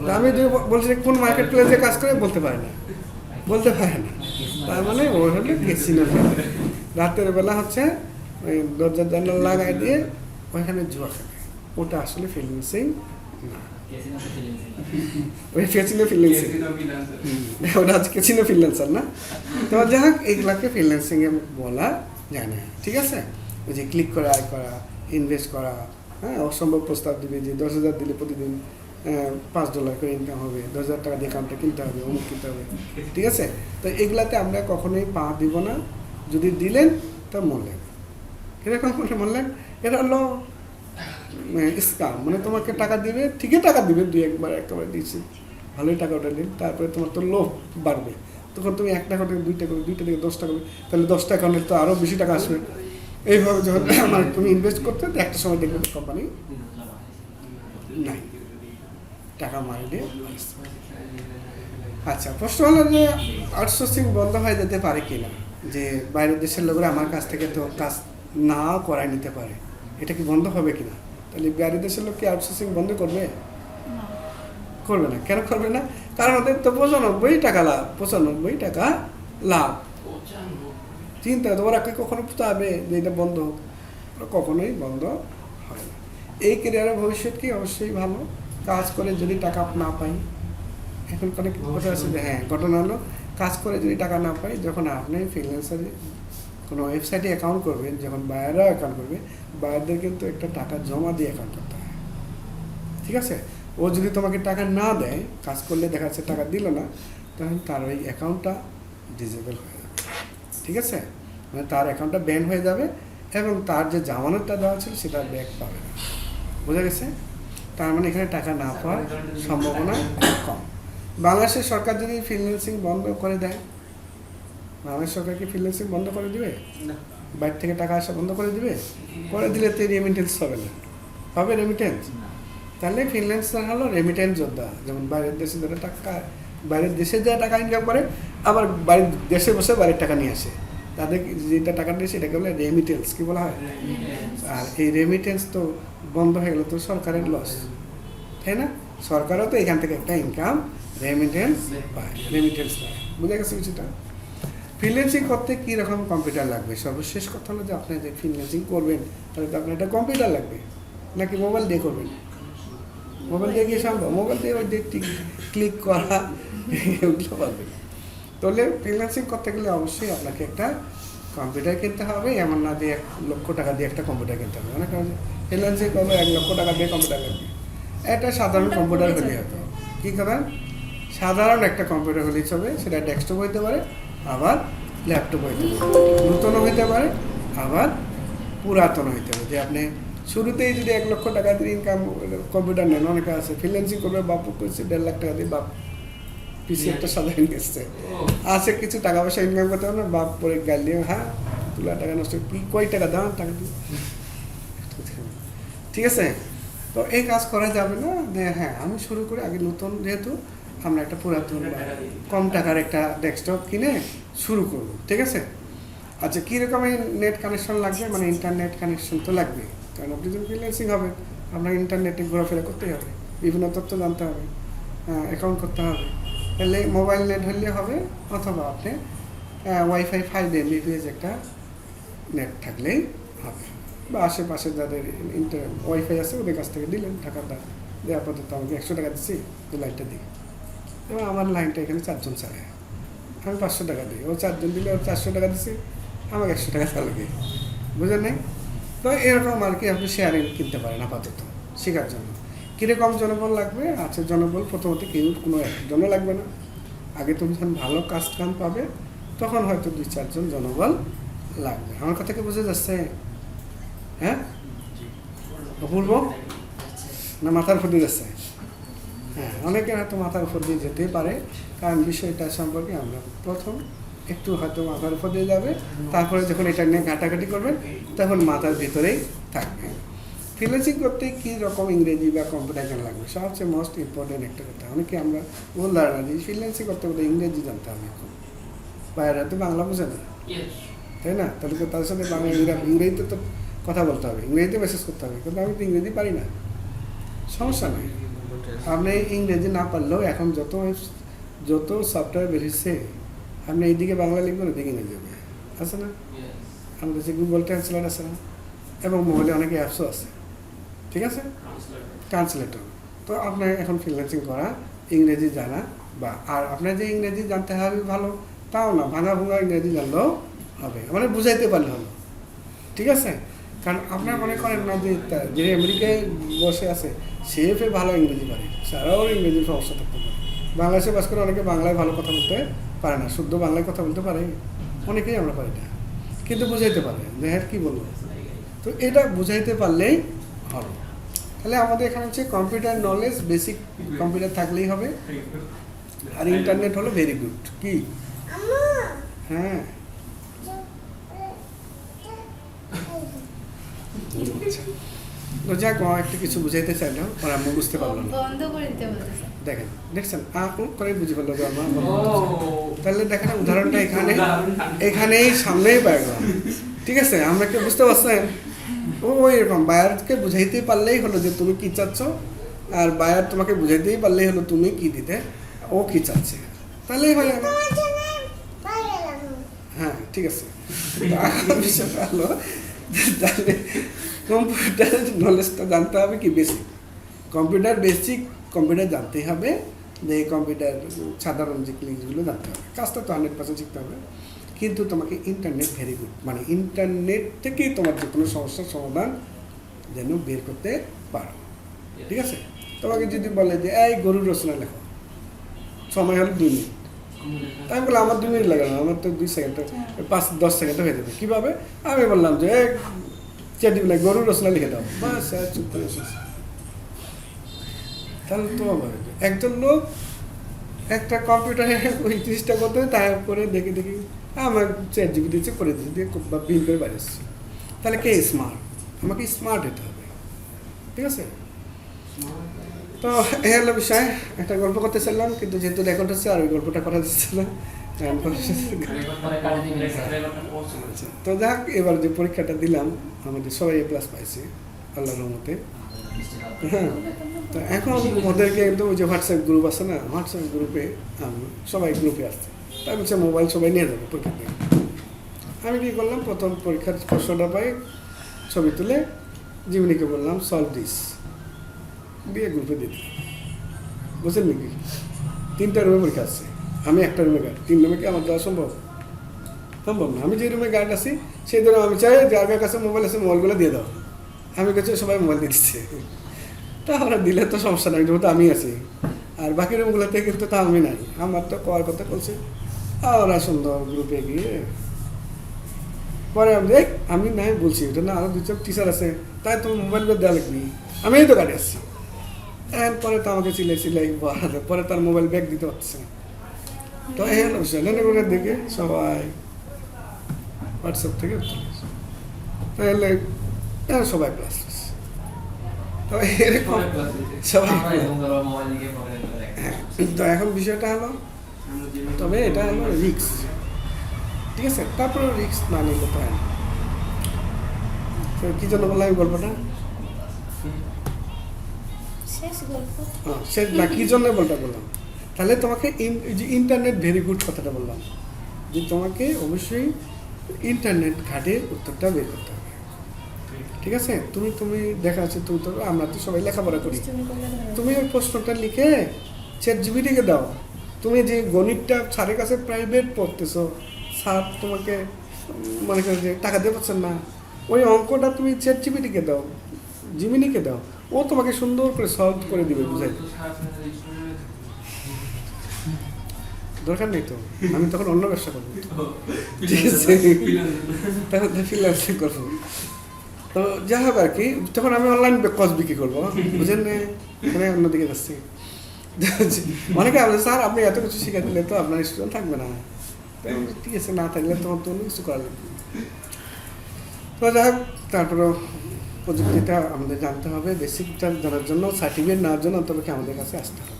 তা আমি যদি বলছি যে কোন মার্কেট প্লেসে কাজ করে বলতে পারে না, তার মানে ওই হলো ক্যাসিনো। রাতের বেলা হচ্ছে ওই দরজা জানালা লাগাই দিয়ে ওইখানে জুয়া খেলে, ওটা আসলে ফ্রিল্যান্সিং না, ওই ক্যাসিনো ফ্রিল্যান্সিং, ওটা হচ্ছে ক্যাসিনো ফ্রিল্যান্সার না। তো যাই হোক, এইগুলাকে ফ্রিল্যান্সিং এ বলা যায় না, ঠিক আছে? ওই যে ক্লিক করে আয় করা, ইনভেস্ট করা, হ্যাঁ, অসম্ভব প্রস্তাব দিবে যে 10,000 দিলে প্রতিদিন $5 করে ইনকাম হবে, 10,000 টাকা দিয়ে কামটা কিনতে হবে, অমুক কিনতে হবে, ঠিক আছে? তো এগুলাতে আমরা কখনোই পা দিব না। যদি দিলেন তা মরলেন। কিরকম করে মরলেন? এটা হলো স্কাম, মানে তোমাকে টাকা দিবে, ঠিকই টাকা দিবে, 2-1 বার একেবারে দিয়েছি, ভালোই টাকা ওটা দিন, তারপরে তোমার তো লোভ বাড়বে, তখন তুমি 1 টাকা থেকে 2 টাকা, 2 থেকে 10 টাকা, তাহলে 10 টাকা হলে তো আরও বেশি টাকা আসবে। এইভাবে যখন মানে তুমি ইনভেস্ট করতে, একটা সময় দেখবে কোম্পানি নাই, টাকা মারি দিয়ে। আচ্ছা, প্রশ্ন হলো যে আউটসোর্সিং বন্ধ হয়ে যেতে পারে কি না, যে বাইরের দেশের লোকেরা আমার কাছ থেকে তো কাজ নাও করায় নিতে পারে, এটা কি বন্ধ হবে কিনা? তাহলে বাইরের দেশের লোক কি আউটসোর্সিং বন্ধ করবে? না। করবে না। কেন করবে না? কারণ ওদের তো 95 টাকা লাভ, 95 টাকা লাভ। চিন্তা তো ওরা কি কখনো চাবে যে এটা বন্ধ হোক? কখনোই বন্ধ হয় না। এই ক্যারিয়ারের ভবিষ্যৎ কি অবশ্যই ভালো, কাজ করে যদি টাকা না পাই। এখন অনেক কথা আছে যে হ্যাঁ, ঘটনা হলো কাজ করে যদি টাকা না পাই, যখন আপনি ফ্রিল্যান্সারে কোনো ওয়েবসাইটে অ্যাকাউন্ট করবেন, যখন বায়াররাও অ্যাকাউন্ট করবে, বায়ারদের কিন্তু একটা টাকা জমা দিয়ে অ্যাকাউন্ট করতে হয়, ঠিক আছে? ও যদি তোমাকে টাকা না দেয়, কাজ করলে দেখা যাচ্ছে টাকা দিল না, তখন তার ওই অ্যাকাউন্টটা ডিসেবল হয়ে যাবে, ঠিক আছে? মানে তার অ্যাকাউন্টটা ব্যান হয়ে যাবে এবং তার যে জামানতটা দেওয়া ছিল সেটা ব্যাক পাবে না। বোঝা গেছে? তার মানে এখানে টাকা না পাওয়ার সম্ভাবনা খুব কম। বাংলাদেশের সরকার যদি ফ্রিল্যান্সিং বন্ধ করে দেয়, বাংলাদেশ সরকার কি ফ্রিল্যান্সিং বন্ধ করে দিবে? বাইরে থেকে টাকা আসা বন্ধ করে দিবে? করে দিলে তো রেমিটেন্স হবে না, হবে রেমিটেন্স? তাহলে ফ্রিল্যান্সার হলো রেমিটেন্স যোদ্ধা। যেমন বাইরের দেশে যারা টাকা, বাইরের দেশে যারা টাকা ইনকাম করে, আবার বাড়ির দেশে বসে বাড়ির টাকা নিয়ে আসে, তাদের যেটা টাকা নিয়ে সেটাকে বলে রেমিটেন্স। কি বলা হয়? আর এই রেমিটেন্স তো বন্ধ হয়ে গেলে তো সরকারের লস, তাই না? সরকারও তো এখান থেকে একটা ইনকাম রেমিটেন্স পায়, বুঝে গেছে কিছুটা? ফ্রিল্যান্সিং করতে কী রকম কম্পিউটার লাগবে? সর্বশেষ কথা হলো যে আপনি যে ফ্রিল্যান্সিং করবেন, তাহলে তো আপনার একটা কম্পিউটার লাগবে, নাকি মোবাইল দিয়ে করবেন? মোবাইল দিয়ে গিয়ে সম্ভব? মোবাইল দিয়ে ওই দিয়ে ক্লিক করা এগুলো পারবেন। তাহলে ফ্রিল্যান্সিং করতে গেলে অবশ্যই আপনাকে একটা কম্পিউটার কিনতে হবে। এমন না যে 1 লক্ষ টাকা দিয়ে একটা কম্পিউটার কিনতে হবে। অনেক ফ্রিল্যান্সিং করলে 1 লক্ষ টাকা দিয়ে কম্পিউটার লাগবে। একটা সাধারণ কম্পিউটার হলেই হতো। কী কথা? সাধারণ একটা কম্পিউটার হলেই চলবে। সেটা ডেস্কটপ হইতে পারে, আবার ল্যাপটপ হইতে পারে, নূতনও হইতে পারে, আবার পুরাতন হইতে পারে। যে আপনি শুরুতেই যদি 1 লক্ষ টাকা দিয়ে ইনকাম কম্পিউটার নেন, অনেকে আছে ফ্রিল্যান্সিং করবে, বাপু করছে 1.5 লাখ টাকা দিয়ে, বাপ পিসি একটা সাধারণ এসছে, আছে কিছু টাকা পয়সা ইনকাম করতে হবে না, বাপ পরে গাল দিয়ে হ্যাঁ তুলা টাকা নষ্ট, কি কয় টাকা দাম টাকা দিয়ে, ঠিক আছে? তো এই কাজ করা যাবে না যে হ্যাঁ আমি শুরু করে আগে নতুন, যেহেতু আমরা একটা পুরাতন বা কম টাকার একটা ডেস্কটপ কিনে শুরু করব, ঠিক আছে? আচ্ছা, কীরকম নেট কানেকশন লাগবে? মানে ইন্টারনেট কানেকশন তো লাগবে, কারণ আপনি যখন ফ্রিল্যান্সিং হবে আপনার ইন্টারনেটে ঘোরাফেরা করতেই হবে, বিভিন্ন তথ্য জানতে হবে, অ্যাকাউন্ট করতে হবে। তাহলে মোবাইল নেট হলে হবে, অথবা আপনি ওয়াইফাই 5 Mbps একটা নেট থাকলেই হবে, বা আশেপাশে যাদের ওয়াইফাই আছে ওদের কাছ থেকে দিলেন টাকাটা, যে আপাতত আমাকে 100 টাকা দিচ্ছি, যে লাইনটা দিই, এবং আমার লাইনটা এখানে 4 জন চালায়, আমি 500 টাকা দিই, ও 4 জন দিলে, ও 400 টাকা দিচ্ছি, আমাকে 100 টাকা চালাবে, বুঝলেন নাই? তো এরকম আর কি আপনি শেয়ারিং কিনতে পারেন আপাতত শেখার জন্য। কীরকম জনবল লাগবে? আচ্ছা, জনবল প্রথমত কেউ কোনো একজনও লাগবে না। আগে তুমি যখন ভালো কাজ কাম পাবে তখন হয়তো 2-4 জন জনবল লাগবে। আমার কথা কি বুঝে যাচ্ছে? হ্যাঁ, অপূর্ব না মাথার উপর দিয়ে যাচ্ছে? হ্যাঁ, অনেকে হয়তো মাথার উপর দিয়ে যেতে পারে, কারণ বিষয়টা সম্পর্কে আমরা প্রথম একটু হয়তো মাথার উপর দিয়ে যাবে, তারপরে যখন এটা নিয়ে ঘাটাঘাটি করবেন তখন মাথার ভিতরেই থাকবে। ফ্রিল্যান্সিং করতে কী রকম ইংরেজি বা কম্পিউটার জ্ঞান লাগবে? সবচেয়ে মোস্ট ইম্পর্টেন্ট একটা কথা, অনেকে আমরা ভুল ধারণা দিই ফ্রিল্যান্সিং করতে গেলে ইংরেজি জানতে হবে। এখন বাইরে তো বাংলা বোঝে না, তাই না? তাহলে তো তাদের সাথে ইংরেজিতে তো কথা বলতে হবে, ইংরেজিতে মেসেজ করতে হবে, কিন্তু আমি তো ইংরেজি পারি না। সমস্যা নেই। আপনি ইংরেজি না পারলেও এখন যত সফটওয়্যার বেরিয়েছে, আপনি এইদিকে বাংলা লিখবেন, ওইদিকে ইংরেজি হবে, আছে না? আমাদের যে গুগল ট্রান্সলেট আছে না, এবং মোবাইলে অনেক অ্যাপসও আছে, ঠিক আছে, ট্রান্সলেটর। তো আপনার এখন ফ্রিল্যান্সিং করা, ইংরেজি জানা, বা আর আপনার যে ইংরেজি জানতে হবে ভালো তাও না, ভাঙা ভুঙা ইংরেজি জানলেও হবে, মানে বুঝাইতে পারলে হলো, ঠিক আছে। কারণ আপনার মনে করেন না যে আমেরিকায় বসে আছে সে ভালো ইংরেজি পারে, তারাও ইংরেজির সমস্যা থাকতে পারে। বাংলাদেশে বাস করে অনেকে বাংলায় ভালো কথা বলতে পারে না, শুদ্ধ বাংলায় কথা বলতে পারে অনেকেই, আমরা পারি না, কিন্তু বুঝাইতে পারে যে হ্যাঁ কী বলবো। তো এটা বুঝাইতে পারলেই হবে। তাহলে আমাদের এখানে হচ্ছে কম্পিউটার নলেজ, বেসিক কম্পিউটার থাকলেই হবে, আর ইন্টারনেট হলো ভেরি গুড। কি? হ্যাঁ, তো যাক একটা কিছু বুঝাইতে চাইলাম, আর আমি বুঝতে পারলাম না। বন্ধ করে দিতে বলতেছে। দেখছেন করে বুঝে ফেললো যে আমার তাহলে দেখেন উদাহরণটা এখানেই সামনেই পাই গেলাম, ঠিক আছে। আমরা কি বুঝতে পারছেন? এরকম বায়ারকে বুঝাইতে পারলেই হলো যে তুমি কি চাচ্ছ, আর বায়ার তোমাকে বুঝাইতেই পারলেই হলো তুমি কি দিতে, ও কি চাচ্ছে, তাহলেই হয়। হ্যাঁ, ঠিক আছে। বিষয়টা হলো তাহলে কম্পিউটার নলেজটা জানতে হবে কি বেসিক বেসিক কম্পিউটার জানতেই হবে, যে এই কম্পিউটার সাধারণ যে জিনিসগুলো জানতে হবে, কাজটা তো 100% শিখতে হবে। কিন্তু তোমাকে ইন্টারনেট ভেরি গুড, মানে ইন্টারনেট থেকেই তোমার যে কোনো সমস্যার সমাধান যেন বের করতে পারো, ঠিক আছে। তোমাকে যদি বলে যে এই গরুর রচনা লেখো, সময় হলো 2 মিনিট, তাই আমি বললাম আমার 2 মিনিট লাগে না, আমার তো 2 সেকেন্ড 5-10 সেকেন্ডে হয়ে যাবে। কীভাবে? আমি বললাম যে চ্যাটিং গরুর রচনা লিখে দাও, বাস চুপ করে শেষ। তাহলে তো একজন লোক একটা কম্পিউটারে ওই জিনিসটা করতে হবে, তারপরে দেখে আমার ChatGPT দিচ্ছে করে দিচ্ছে দিয়ে বা বিল করে বাইরে এসছে। তাহলে কে স্মার্ট? আমাকে স্মার্ট হতে হবে, ঠিক আছে। তো এই হলো বিষয়। একটা গল্প করতে চাইলাম, কিন্তু যেহেতু রেকর্ড হচ্ছে আর ওই গল্পটা করা যাচ্ছে না। তো যাক, এবার যে পরীক্ষাটা দিলাম আমাদের সবাই A+ পাইছে আল্লাহর রহমতে। হ্যাঁ, তো এখন ওদেরকে কিন্তু ওই যে হোয়াটসঅ্যাপ গ্রুপ আছে না, হোয়াটসঅ্যাপ গ্রুপে আমি সবাই গ্রুপে আসছে, তাই বলছে মোবাইল সবাই নিয়ে যাবে পরীক্ষা দিয়ে। আমি কী করলাম, প্রথম পরীক্ষার প্রশ্নটা পাই ছবি তুলে জীবনীকে বললাম সলভ দিস দিয়ে গ্রুপে দিয়ে দিলাম। বুঝলেন নাকি? 3টা রুমে পরীক্ষা আসছে, আমি একটা রুমে গার্ড, 3 রুমে কি আমার দেওয়া সম্ভব না। আমি যে রুমে গার্ড আছি সেই ধরো আমি চাই যার কাছে মোবাইল আছে মোবাইলগুলো দিয়ে দাও। আমি কাছে সবাই মোবাইল দিয়ে দিচ্ছে, তা আমরা দিলে তো সমস্যা নাই, যেহেতু আমি আছি। আর বাকি রুমগুলোতে কিন্তু তা আমি নাই, আমার তো করার কথা বলছে। ওরা সুন্দর গ্রুপে গিয়ে পরে আমি নাই বলছি ওটা না, আরও 2-4 টিচার আছে, তাই তোমার মোবাইলগুলো দেওয়া লাগবি, আমি তো গাড়ি আসছি। পরে তো আমাকে সিলাই পরে তার মোবাইল ব্যাগ দিতে পারছে না। তো এই হলো বিষয়, দেখে সবাই হোয়াটসঅ্যাপ থেকে তাহলে সবাই ক্লাস, তো এরকম সবাই। তো এখন বিষয়টা হলো, তবে এটা হলো রিস্ক, ঠিক আছে। তারপরে রিস্ক না নিলে তো হয় না। কী জন্য বললাম এই গল্পটা? শেষ না, কী জন্য বললাম? তাহলে তোমাকে যে ইন্টারনেট ভেরি গুড কথাটা বললাম, যে তোমাকে অবশ্যই ইন্টারনেট ঘাটে উত্তরটা বের করতে হবে, ঠিক আছে। তুমি দেখা যাচ্ছে তুমি তো, আমরা তো সবাই লেখাপড়া করি, তুমি ওই প্রশ্নটা লিখে ChatGPT-কে দাও। তুমি যে গণিতটা স্যারের কাছে প্রাইভেট পড়তেছো, স্যার তোমাকে মনে করেন যে টাকা দিয়ে পাচ্ছেন না, ওই অঙ্কটা তুমি ChatGPT-কে দাও, জিমিনিকে দাও, ও তোমাকে সুন্দর করে সলভ করে দিবে, বুঝাই। দরকার নেই তো, আমি তখন অন্য ব্যবসা করবো, ঠিক আছে, তখন ফ্রিল্যান্সিং করবো। তো যা হবে আর কি, তখন আমি অনলাইন কোর্স বিক্রি করবো, বুঝেন না, মানে অন্যদিকে যাচ্ছি। অনেকে বলে স্যার আপনি এত কিছু শিখে দিলে তো আপনার স্টুডেন্ট থাকবে না। ঠিক আছে, না থাকলে তোমার তো অন্য কিছু করা লাগবে। তো যাই হোক, তারপরেও প্রযুক্তিটা আমাদের জানতে হবে, বেসিকটা জানার জন্য, সার্টিফিকেট নেওয়ার জন্য অন্তত আমাদের কাছে আসতে হবে।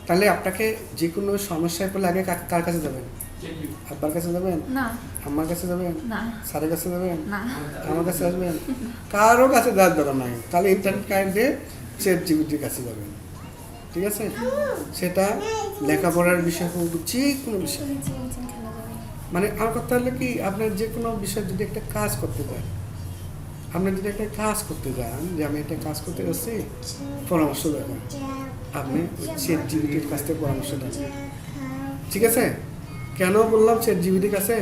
তাহলে আপনাকে যে কোনো সমস্যায় পড়লে আগে কার কাছে যাবেন? আব্বার কাছে যাবেন না, আম্মার কাছে যাবেন না, স্যারের কাছে যাবেন না, আমার কাছে আসবেন, কারো কাছে যাওয়ার দরকার নাই। তাহলে ইন্টারনেট কানেক্ট দিয়ে চ্যাট জিপিটির কাছে যাবেন, ঠিক আছে? সেটা লেখাপড়ার বিষয় হোক, যে কোনো বিষয়। খেলা যাবে না। মানে আমার কথা হলো কি, আপনার যে কোনো বিষয় যদি একটা কাজ করতে চান, আপনি যদি একটা কাজ করতে যান, যে আমি একটা কাজ করতে যাচ্ছি, পরামর্শ দেবেন, আপনি চ্যাট জিপিটির কাছ থেকে পরামর্শ নেবেন, ঠিক আছে? কেন বললাম চ্যাট জিপিটির কাছে?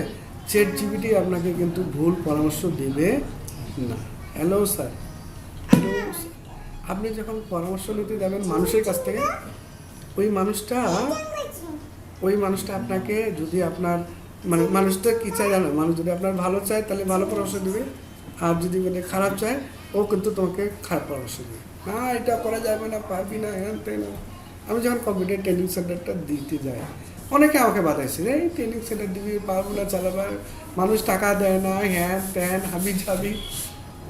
চ্যাট জিপিটি আপনাকে কিন্তু ভুল পরামর্শ দেবে না। Hello sir, hello sir. আপনি যখন পরামর্শ নিতে যাবেন মানুষের কাছ থেকে, ওই মানুষটা আপনাকে, যদি আপনার মানে মানুষটা কী চায় জানো, মানুষ যদি আপনার ভালো চায় তাহলে ভালো পরামর্শ দেবে, আর যদি মানে খারাপ চায় ও কিন্তু তোমাকে খারাপ পরামর্শ দেবে। না এটা করা যাবে না, পারবি না, হ্যান তাই না। আমি যখন কম্পিউটার ট্রেনিং সেন্টারটা দিতে যাই, অনেকে আমাকে বাধাইছে, এই ট্রেনিং সেন্টার দিবি, পারবো না চালাবার, মানুষ টাকা দেয় না, হ্যান ত্যান হাবি ঝাবি,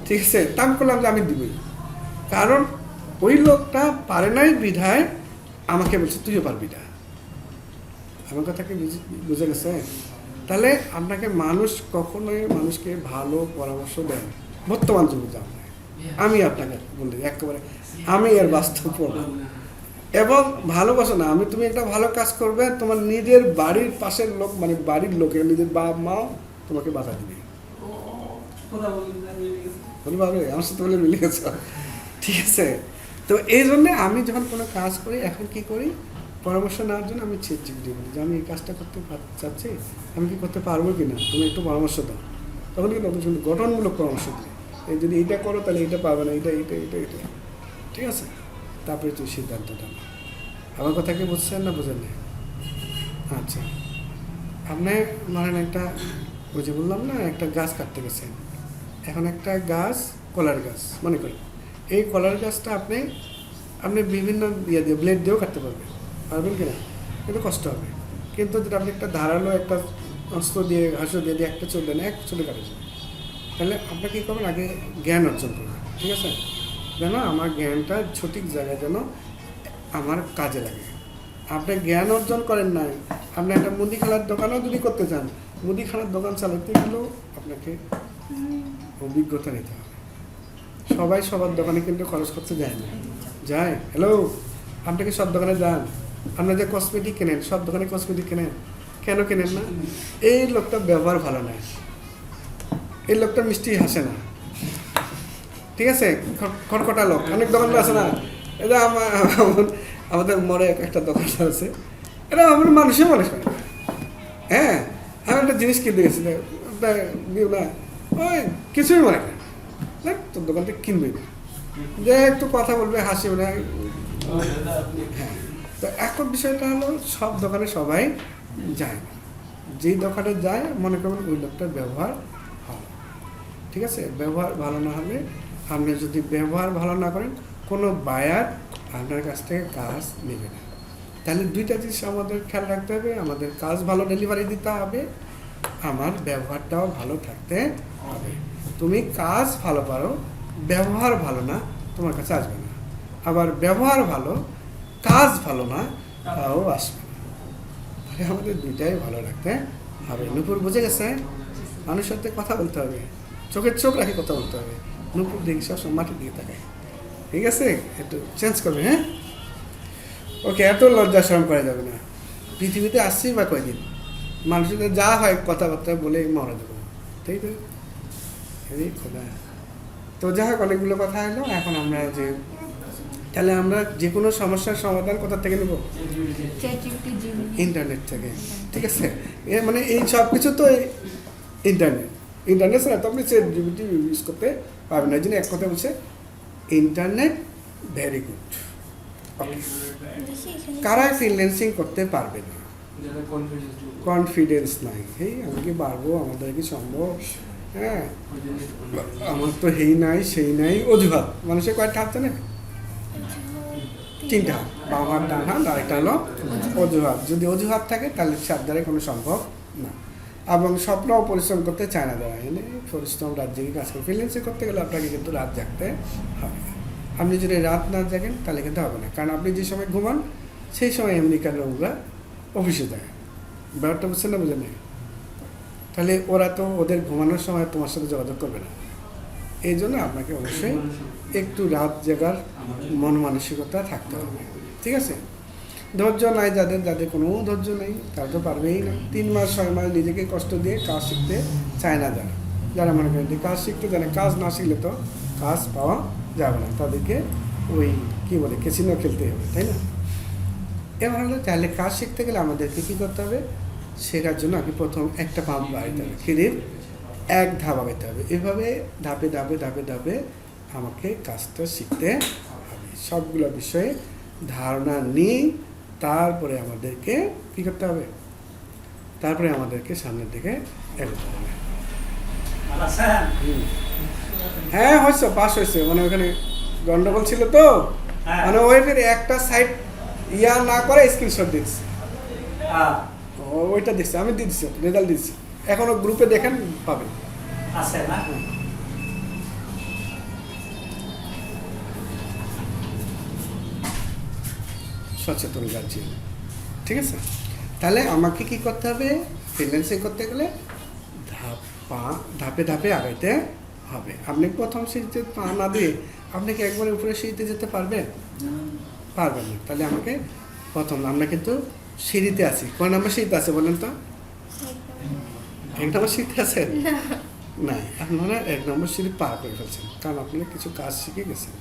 ঠিক আছে? তা আমি করলাম যে আমি দিবই, কারণ ওই লোকটা পারে নাই বিধায় আমাকে বলছে তুইও পারবি না। আমার কথাকে বুঝে গেছে? তাহলে আপনাকে মানুষ কখনোই মানুষকে ভালো পরামর্শ দেয় বর্তমান যুগে যান। আমি আপনাকে বলি একেবারে, আমি এর বাস্তব প্রমাণ। এবং ভালোবাসা না, তুমি একটা ভালো কাজ করবে, তোমার নিজের বাড়ির পাশের লোক, মানে বাড়ির লোকের নিজের বাবা মাও তোমাকে বাধা দিবে, বলি বাবা আমার সাথে বলে মিলে গেছে, ঠিক আছে? তো এই জন্যে আমি যখন কোনো কাজ করি, এখন কি করি, পরামর্শ নেওয়ার জন্য আমি চ্যাট জিপিটি বলি যে আমি এই কাজটা করতে চাচ্ছি, আমি কি করতে পারবো কি না, তুমি একটু পরামর্শ দাও। তখন কিন্তু নতুন সুন্দর গঠনমূলক পরামর্শ দিই, এই যদি এইটা করো তাহলে এটা পাবে না, এটা এটা এটা এটা, ঠিক আছে? তারপরে তুই সিদ্ধান্তটা নাও। আমার কথা কি বুঝছেন না বুঝেন না? আচ্ছা, আপনি ধরেন একটা, ওই যে বললাম না, একটা গাছ কাটতে গেছেন, এখন একটা গাছ, কলার গাছ মনে করেন, এই কলার গাছটা আপনি বিভিন্ন ইয়ে দিয়ে, ব্লেড দিয়েও কাটতে পারবেন কিনা, কিন্তু কষ্ট হবে। কিন্তু যদি আপনি একটা ধারালো একটা অস্ত্র দিয়ে, হাসু দিয়ে একটা চলে দেন, এক চলে কাটে যাবে। তাহলে আপনাকে কী করবেন, আগে জ্ঞান অর্জন করবেন, ঠিক আছে? যেন আমার জ্ঞানটা সঠিক জায়গায় যেন আমার কাজে লাগে। আপনি জ্ঞান অর্জন করেন নাই, আপনি একটা মুদিখানার দোকানও যদি করতে চান, মুদিখানার দোকান চালাতে গেলেও আপনাকে অভিজ্ঞতা নিতে হবে। সবাই সবার দোকানে কিন্তু খরচ করতে যায় না, যায়? হ্যালো, আপনি কি সব দোকানে যান? আপনার যে কসমেটিক কেনেন, সব দোকানে কসমেটিক কেনেন, কেন কেনেন না? এই লোকটা ব্যবহার ভালো নয়, এই লোকটা মিষ্টি হাসে না, ঠিক আছে? খটখটা লোক, অনেক দোকানদার আছে না, এটা আমাদের মোড়ে একটা দোকানদার আছে, এটা আমার মানুষই মনে করে। হ্যাঁ, আমি একটা জিনিস কিনতে গেছি না, ওই কিছুই মনে করে না, তোর দোকান থেকে কিনবই না, যে একটু কথা বলবে, হাসি মানে। হ্যাঁ, তো এখন বিষয়টা হলো সব দোকানে সবাই যায় না, যেই দোকানে যায় মনে করবেন ওই লোকটার ব্যবহার ভালো, ঠিক আছে? ব্যবহার ভালো না হলে, আপনি যদি ব্যবহার ভালো না করেন, কোনো বায়ার আপনার কাছ থেকে কাজ নেবে না। তাহলে দুইটা জিনিস আমাদের খেয়াল রাখতে হবে, আমাদের কাজ ভালো ডেলিভারি দিতে হবে, আমার ব্যবহারটাও ভালো থাকতে হবে। তুমি কাজ ভালো পারো, ব্যবহার ভালো না, তোমার কাছে আসবে না। আবার ব্যবহার ভালো, কাজ ভালো না, তাও আসবে না। তাহলে আমাদের দুইটাই ভালো রাখতে হবে। নূপুর বুঝে গেছে? মানুষের সাথে কথা বলতে হবে, চোখের চোখ রাখে কথা বলতে হবে। নূপুর দেখি সবসময় মাটির দিকে তাকায়, ঠিক আছে? একটু চেঞ্জ করবে, হ্যাঁ? ওকে, এত লজ্জা শরম করা যাবে না। পৃথিবীতে আসছি বা কয়দিন, মানুষের যা হয় কথাবার্তা বলে মরা দেবো, তাই তো? এই খোদা। তো যাই হোক, অনেকগুলো কথা হলো। এখন আমরা যে, তাহলে আমরা যে কোনো সমস্যার সমাধান কোথা থেকে নেব? ইন্টারনেট থেকে, ঠিক আছে? মানে এই সব কিছু তো ইন্টারনেট ছাড়া তো আপনি চ্যাট জিপিটি ইউজ করতে পারবেন না। এই জন্য এক কথা বলছে, ইন্টারনেট ভেরি গুড। ওকে, কারা ফ্রিল্যান্সিং করতে পারবে না? কনফিডেন্স নাই, হেই আমি কি পারবো, আমাদের কি সম্ভব, হ্যাঁ আমার তো হেই নাই সেই নাই, অজুহাত। মানুষের কয়েকটা হাত জানে? তিনটা হাত, বাম হাত, ডান হাত, আরেকটা হলো অজুহাত। যদি অজুহাত থাকে তাহলে সাত দ্বারাই কোনো সম্ভব না। এবং স্বপ্নও পরিশ্রম করতে চায় না যারা, এনে পরিশ্রম রাত জেগে কাজ করে। ফ্রিল্যান্সিং করতে গেলে আপনাকে কিন্তু রাত জাগতে হবে। আপনি যদি রাত না জাগেন তাহলে কিন্তু হবে না, কারণ আপনি যে সময় ঘুমান সেই সময় আমেরিকার লোকরা অফিসে যায়। ব্যাপারটা বুঝছেন না, বুঝেন না? তাহলে ওরা তো ওদের ঘুমানোর সময় তোমার সাথে যোগাযোগ করবে না। এই জন্য আপনাকে অবশ্যই একটু রাত জাগার মন মানসিকতা থাকতে হবে, ঠিক আছে? ধৈর্য নাই যাদের, যাদের কোনো ধৈর্য নেই তারা তো পারবেই না। 3 মাস 6 মাস নিজেকে কষ্ট দিয়ে কাজ শিখতে চায় না যারা, যারা মনে করেন যে কাজ শিখতে জানে, কাজ না শিখলে তো কাজ পাওয়া যাবে না, তাদেরকে ওই কী বলে ক্যাসিনো খেলতে হবে, তাই না? এবার হলো তাহলে কাজ শিখতে গেলে আমাদেরকে কী করতে হবে? শেখার জন্য আপনি প্রথম একটা পাম্প বাড়াইতে হবে, সিঁড়ির এক ধাপ আগাইতে হবে। এভাবে ধাপে ধাপে ধাপে ধাপে আমাকে কাজটা শিখতে হবে। সবগুলো বিষয়ে ধারণা নিয়ে তারপরে আমাদেরকে কী করতে হবে? তারপরে আমাদেরকে সামনের দিকে এগোতে হবে। হ্যাঁ হয়েছে, পাস হয়েছে, মানে ওখানে গন্ডগোল ছিল তো, মানে ওই ফের একটা সাইড না করে স্ক্রিনশট দিচ্ছি, ওইটা দিচ্ছি, আমি দিয়ে দিচ্ছি, রেজাল্ট দিচ্ছি, এখনো গ্রুপে দেখেন পাবেন। আছে না? সচেতন গার্জিয়ান, ঠিক আছে? তাহলে আমাকে কি করতে হবে? ফ্রিল্যান্সিং করতে গেলে ধাপে ধাপে আগাইতে হবে। আপনি প্রথম সিঁড়িতে পা না দিয়ে আপনি কি একবারে উপরে সিঁড়িতে যেতে পারবেন? পারবেন না। তাহলে আমাকে প্রথম, আমরা কিন্তু সিঁড়িতে আছি, কয় নম্বর সিঁড়িতে আছে বলেন তো? 1 নম্বর সিঁড়িতে আছেন? না, আপনারা 1 নম্বর সিঁড়ি পার করে ফেলছেন, কারণ আপনারা কিছু কাজ শিখে গেছেন।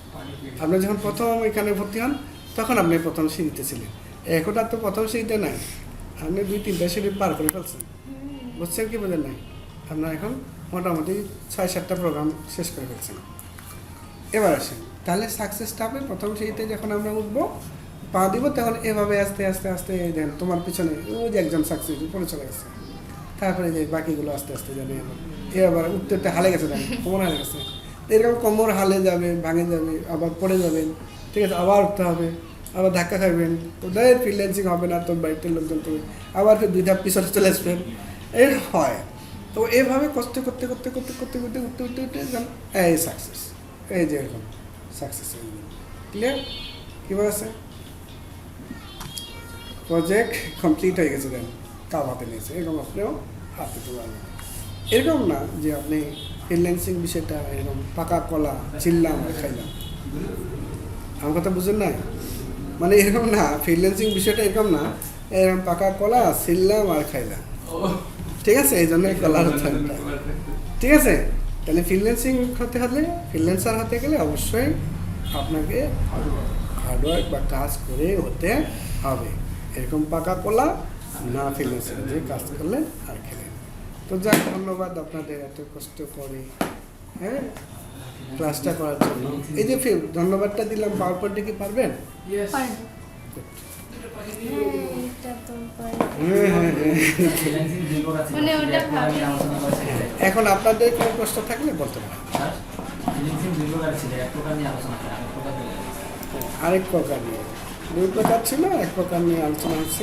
আপনি যখন প্রথম এখানে ভর্তি হন তখন আপনি প্রথম সিঁড়িতে ছিলেন, এখন আর তো প্রথম সিঁড়িতে নাই, আপনি 2-3টা সিঁড়ি পার করে ফেলছেন। বুঝছেন কি বোঝেন নাই? আপনার এখন মোটামুটি 6-7টা প্রোগ্রাম শেষ করে ফেলছেন। এবার আসেন, তাহলে সাকসেসটা হবে প্রথম সিঁড়িতে যখন আমরা উঠবো, পা দিব, তখন এভাবে আস্তে আস্তে আস্তে দেন তোমার পিছনে ওই যে একজন সাকসেস উপরে চলে গেছে, তারপরে যে বাকিগুলো আস্তে আস্তে যাবে। এবার উঠতে উঠতে হালে গেছে, দেন কোমর হালে গেছে, এরকম কোমর হালে যাবে, ভাঙে যাবে, আবার পড়ে যাবেন, ঠিক আছে? আবার উঠতে হবে, আবার ধাক্কা খাইবেন, ওদের ফ্রিল্যান্সিং হবে না, তোর বাড়িতে লোকজন তো আবার ফের 2 ধাপ পিছনে চলে আসবেন, এর হয়। তো এইভাবে কষ্ট করতে করতে করতে করতে করতে উঠতে উঠতে উঠতে যান, এই সাকসেস, এই যে এরকম সাকসেস হয়ে যাবে। ক্লিয়ার? কীভাবে আছে? প্রজেক্ট কমপ্লিট হয়ে গেছে, দেন কাপ হাতে নিয়েছে, এরকম আপনিও হাতে তুলবেন। এরকম না যে আপনি ফ্রিল্যান্সিং বিষয়টা এরকম পাকা কলা চিল্লাম আর খাইলাম, আমার কথা বুঝেন না? মানে এরকম না, ফ্রিল্যান্সিং বিষয়টা এরকম না, এরকম পাকা কলা ছিললাম আর খাইলাম, ঠিক আছে? এই জন্য কলার উচ্চারণটা, ঠিক আছে? তাহলে ফ্রিল্যান্সিং হতে হলে, ফ্রিল্যান্সার হতে গেলে অবশ্যই আপনাকে হার্ডওয়ার্ক বা কাজ করে হতে হবে। এরকম পাকা কলা না, ফ্রিল্যান্সিং যে কাজ করলেন আর খেলেন। তো যাক, ধন্যবাদ আপনাদের এত কষ্ট করে, হ্যাঁ, ক্লাসটা করার জন্য। এই যে ধন্যবাদটা দিলাম, পাওয়ার পয়েন্টে কি পারবেন? পারবো। মানে ওটা ভাবি। এখন আপনাদের কোনো প্রশ্ন থাকলে বলতে পারেন। আরেক প্রকার নিয়ে 2 প্রকার ছিল, 1 প্রকার নিয়ে আলোচনা হচ্ছে।